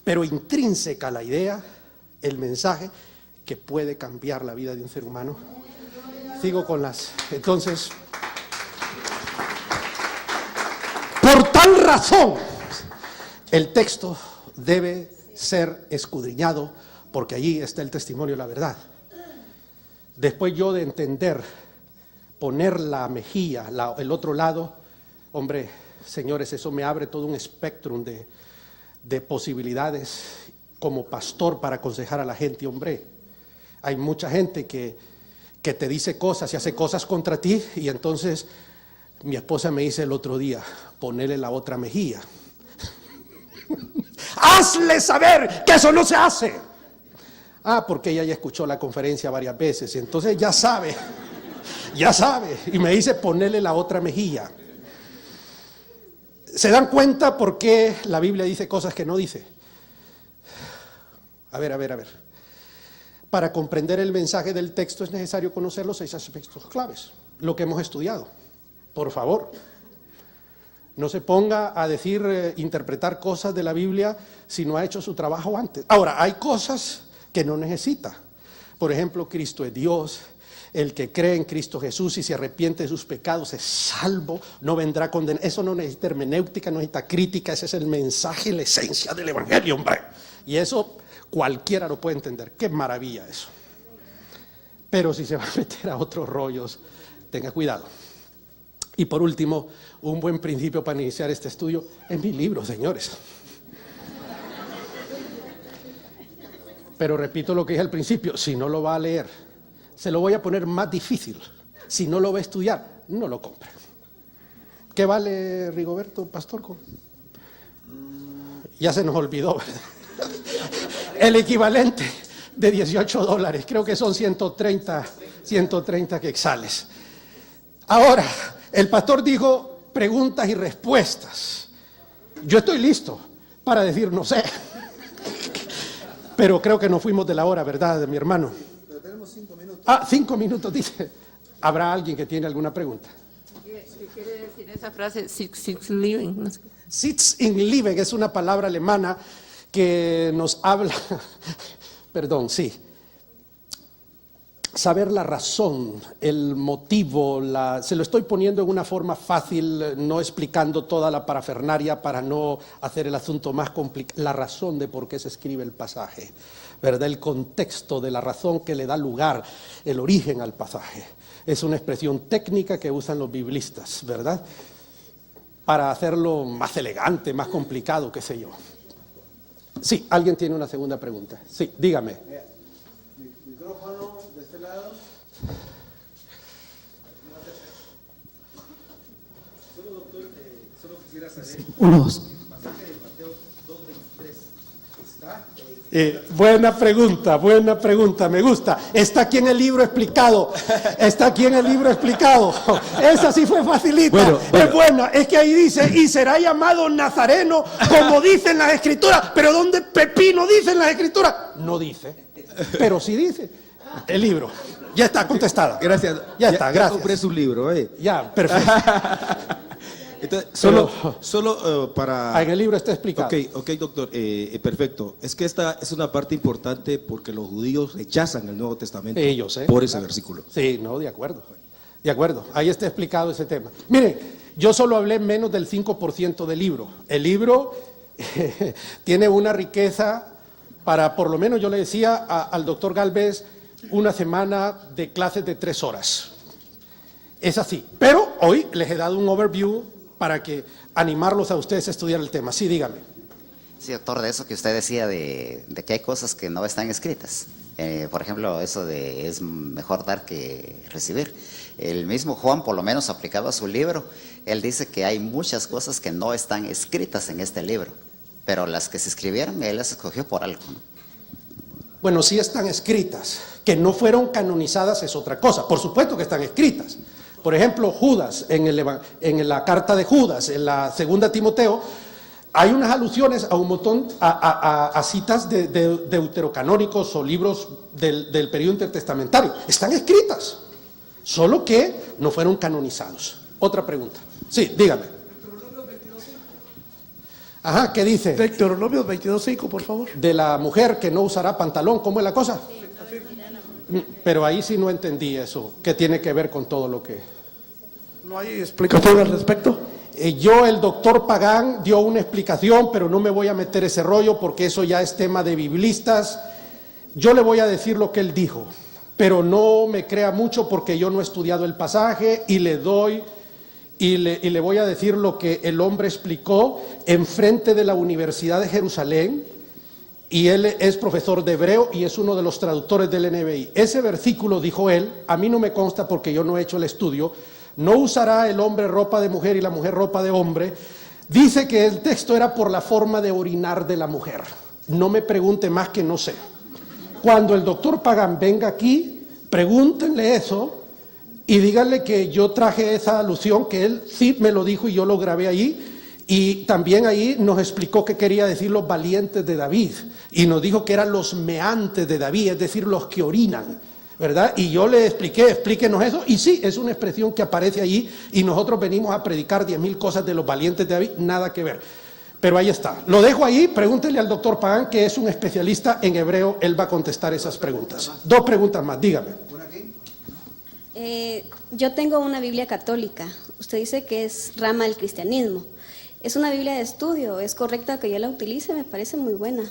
pero intrínseca la idea, el mensaje que puede cambiar la vida de un ser humano. Sigo con las... Entonces, por tal razón, el texto debe ser escudriñado, porque allí está el testimonio de la verdad. Después yo de entender, poner la mejilla, el otro lado, hombre, señores, eso me abre todo un espectro de posibilidades como pastor para aconsejar a la gente. Hombre, hay mucha gente que te dice cosas y hace cosas contra ti, y entonces mi esposa me dice el otro día, ponele la otra mejilla. Hazle saber que eso no se hace. Porque ella ya escuchó la conferencia varias veces, y entonces ya sabe, y me dice ponele la otra mejilla. ¿Se dan cuenta por qué la Biblia dice cosas que no dice? A ver. Para comprender el mensaje del texto es necesario conocer los 6 aspectos claves, lo que hemos estudiado. Por favor, no se ponga a interpretar cosas de la Biblia si no ha hecho su trabajo antes. Ahora, hay cosas que no necesita. Por ejemplo, Cristo es Dios. El que cree en Cristo Jesús y se arrepiente de sus pecados es salvo, no vendrá condenado. Eso no necesita hermenéutica, no necesita crítica. Ese es el mensaje, la esencia del evangelio, hombre. Y eso cualquiera lo puede entender. Qué maravilla eso. Pero si se va a meter a otros rollos, tenga cuidado. Y por último, un buen principio para iniciar este estudio es mi libro, señores. Pero repito lo que dije al principio, si no lo va a leer, se lo voy a poner más difícil. Si no lo va a estudiar, no lo compre. ¿Qué vale, Rigoberto, pastor? Ya se nos olvidó, ¿verdad? El equivalente de $18, creo que son 130 quetzales. Ahora, el pastor dijo preguntas y respuestas. Yo estoy listo para decir no sé. Pero creo que nos fuimos de la hora, ¿verdad, mi hermano? Pero tenemos 5 minutos. 5 minutos, dice. ¿Habrá alguien que tiene alguna pregunta? ¿Qué quiere decir esa frase? Sitz living. No sé. Sitz in Leben es una palabra alemana que nos habla, perdón, sí, saber la razón, el motivo, se lo estoy poniendo en una forma fácil, no explicando toda la parafernaria para no hacer el asunto más complicado, la razón de por qué se escribe el pasaje, ¿verdad? El contexto de la razón que le da lugar, el origen al pasaje. Es una expresión técnica que usan los biblistas, ¿verdad? Para hacerlo más elegante, más complicado, qué sé yo. Sí, alguien tiene una segunda pregunta. Sí, dígame. Micrófono de este lado. Solo, doctor, solo quisiera saber. Uno, dos. El pasaje de Mateo 2:23 está. Buena pregunta, me gusta. Está aquí en el libro explicado. Esa sí fue facilita. Bueno. Es buena. Es que ahí dice, y será llamado Nazareno, como dicen las Escrituras. Pero ¿dónde pepino dicen las Escrituras? No dice, pero sí dice. El libro. Ya está contestada. Gracias. Ya está, gracias. Compré su libro, Ya, perfecto. Entonces, Pero- solo para... En el libro está explicado. Ok, doctor, perfecto. Es que esta es una parte importante porque los judíos rechazan el Nuevo Testamento Sí, yo sé, por ese claro. versículo. Sí, no, de acuerdo. Ahí está explicado ese tema. Miren, yo solo hablé menos del 5% del libro. El libro tiene una riqueza para, por lo menos yo le decía al doctor Galvez, una semana de clases de 3 horas. Es así. Pero hoy les he dado un overview para animarlos a ustedes a estudiar el tema. Sí, dígame. Sí, doctor, de eso que usted decía de que hay cosas que no están escritas. Por ejemplo, eso de es mejor dar que recibir. El mismo Juan, por lo menos aplicado a su libro, él dice que hay muchas cosas que no están escritas en este libro, pero las que se escribieron, él las escogió por algo, ¿no? Bueno, sí están escritas. Que no fueron canonizadas es otra cosa. Por supuesto que están escritas. Por ejemplo, Judas, en la carta de Judas, en la segunda Timoteo, hay unas alusiones a un montón, a citas de deuterocanónicos o libros del periodo intertestamentario. Están escritas, solo que no fueron canonizados. Otra pregunta. Sí, dígame. Pero no lo Ajá, ¿qué dice? Deuteronomio 22:5, por favor. De la mujer que no usará pantalón, ¿cómo es la cosa? Pero ahí sí no entendí eso, ¿qué tiene que ver con todo lo que... ¿No hay explicación al respecto? El doctor Pagán dio una explicación, pero no me voy a meter ese rollo porque eso ya es tema de biblistas. Yo le voy a decir lo que él dijo, pero no me crea mucho porque yo no he estudiado el pasaje y le voy a decir lo que el hombre explicó enfrente de la Universidad de Jerusalén, y él es profesor de hebreo y es uno de los traductores del NBI. Ese versículo, dijo él, a mí no me consta porque yo no he hecho el estudio, no usará el hombre ropa de mujer y la mujer ropa de hombre. Dice que el texto era por la forma de orinar de la mujer. No me pregunte más, que no sé. Cuando el doctor Pagán venga aquí, pregúntenle eso y díganle que yo traje esa alusión, que él sí me lo dijo y yo lo grabé ahí. Y también ahí nos explicó qué quería decir los valientes de David. Y nos dijo que eran los meantes de David, es decir, los que orinan, ¿verdad? Y yo le expliqué, explíquenos eso. Y sí, es una expresión que aparece allí y nosotros venimos a predicar 10,000 cosas de los valientes de David, nada que ver. Pero ahí está. Lo dejo ahí, pregúntenle al doctor Pagán, que es un especialista en hebreo, él va a contestar esas preguntas. 2 preguntas más, dígame. Yo tengo una Biblia católica. Usted dice que es rama del cristianismo. Es una Biblia de estudio. ¿Es correcta que yo la utilice? Me parece muy buena.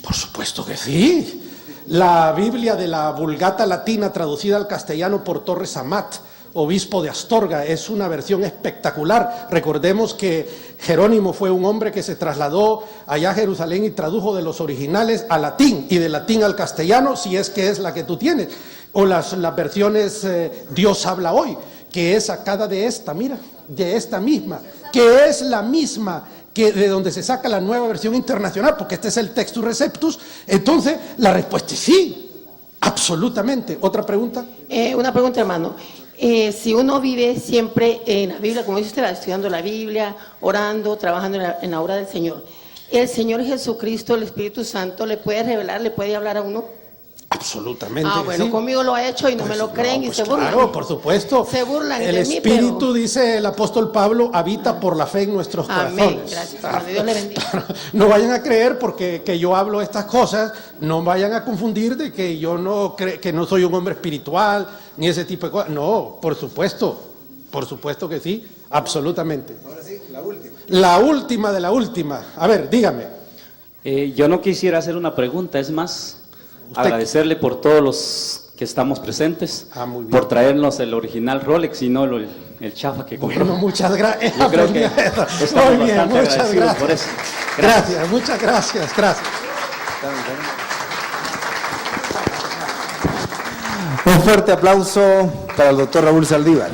Por supuesto que sí. La Biblia de la Vulgata Latina, traducida al castellano por Torres Amat, obispo de Astorga, es una versión espectacular. Recordemos que Jerónimo fue un hombre que se trasladó allá a Jerusalén y tradujo de los originales al latín y del latín al castellano, si es que es la que tú tienes. O las versiones Dios habla hoy, que es sacada de esta, mira, de esta misma, que es la misma que de donde se saca la nueva versión internacional, porque este es el Textus Receptus. Entonces, la respuesta es sí, absolutamente. ¿Otra pregunta? Una pregunta, hermano. Si uno vive siempre en la Biblia, como dice usted, estudiando la Biblia, orando, trabajando en la obra del Señor, ¿el Señor Jesucristo, el Espíritu Santo, le puede revelar, le puede hablar a uno? Absolutamente. Bueno, sí. Conmigo lo ha hecho y no me lo creen no, y pues se burlan. Claro, por supuesto. Se burlan el de mí, Espíritu, pero... dice el apóstol Pablo, habita por la fe en nuestros Amén. corazones. Gracias, hermano. Dios le bendiga. No vayan a creer porque que yo hablo estas cosas, no vayan a confundir de que yo que no soy un hombre espiritual, ni ese tipo de cosas. No, por supuesto que sí, absolutamente. Ahora sí, la última. La última de la última. A ver, dígame. Yo no quisiera hacer una pregunta, es más, agradecerle por todos los que estamos presentes, muy bien. por traernos el original Rolex y no el chafa que compró. Bueno, muchas gracias. Yo creo que estamos muy bien, bastante muchas agradecidos gracias. por eso. Gracias, muchas gracias. Un fuerte aplauso para el doctor Raúl Saldívar.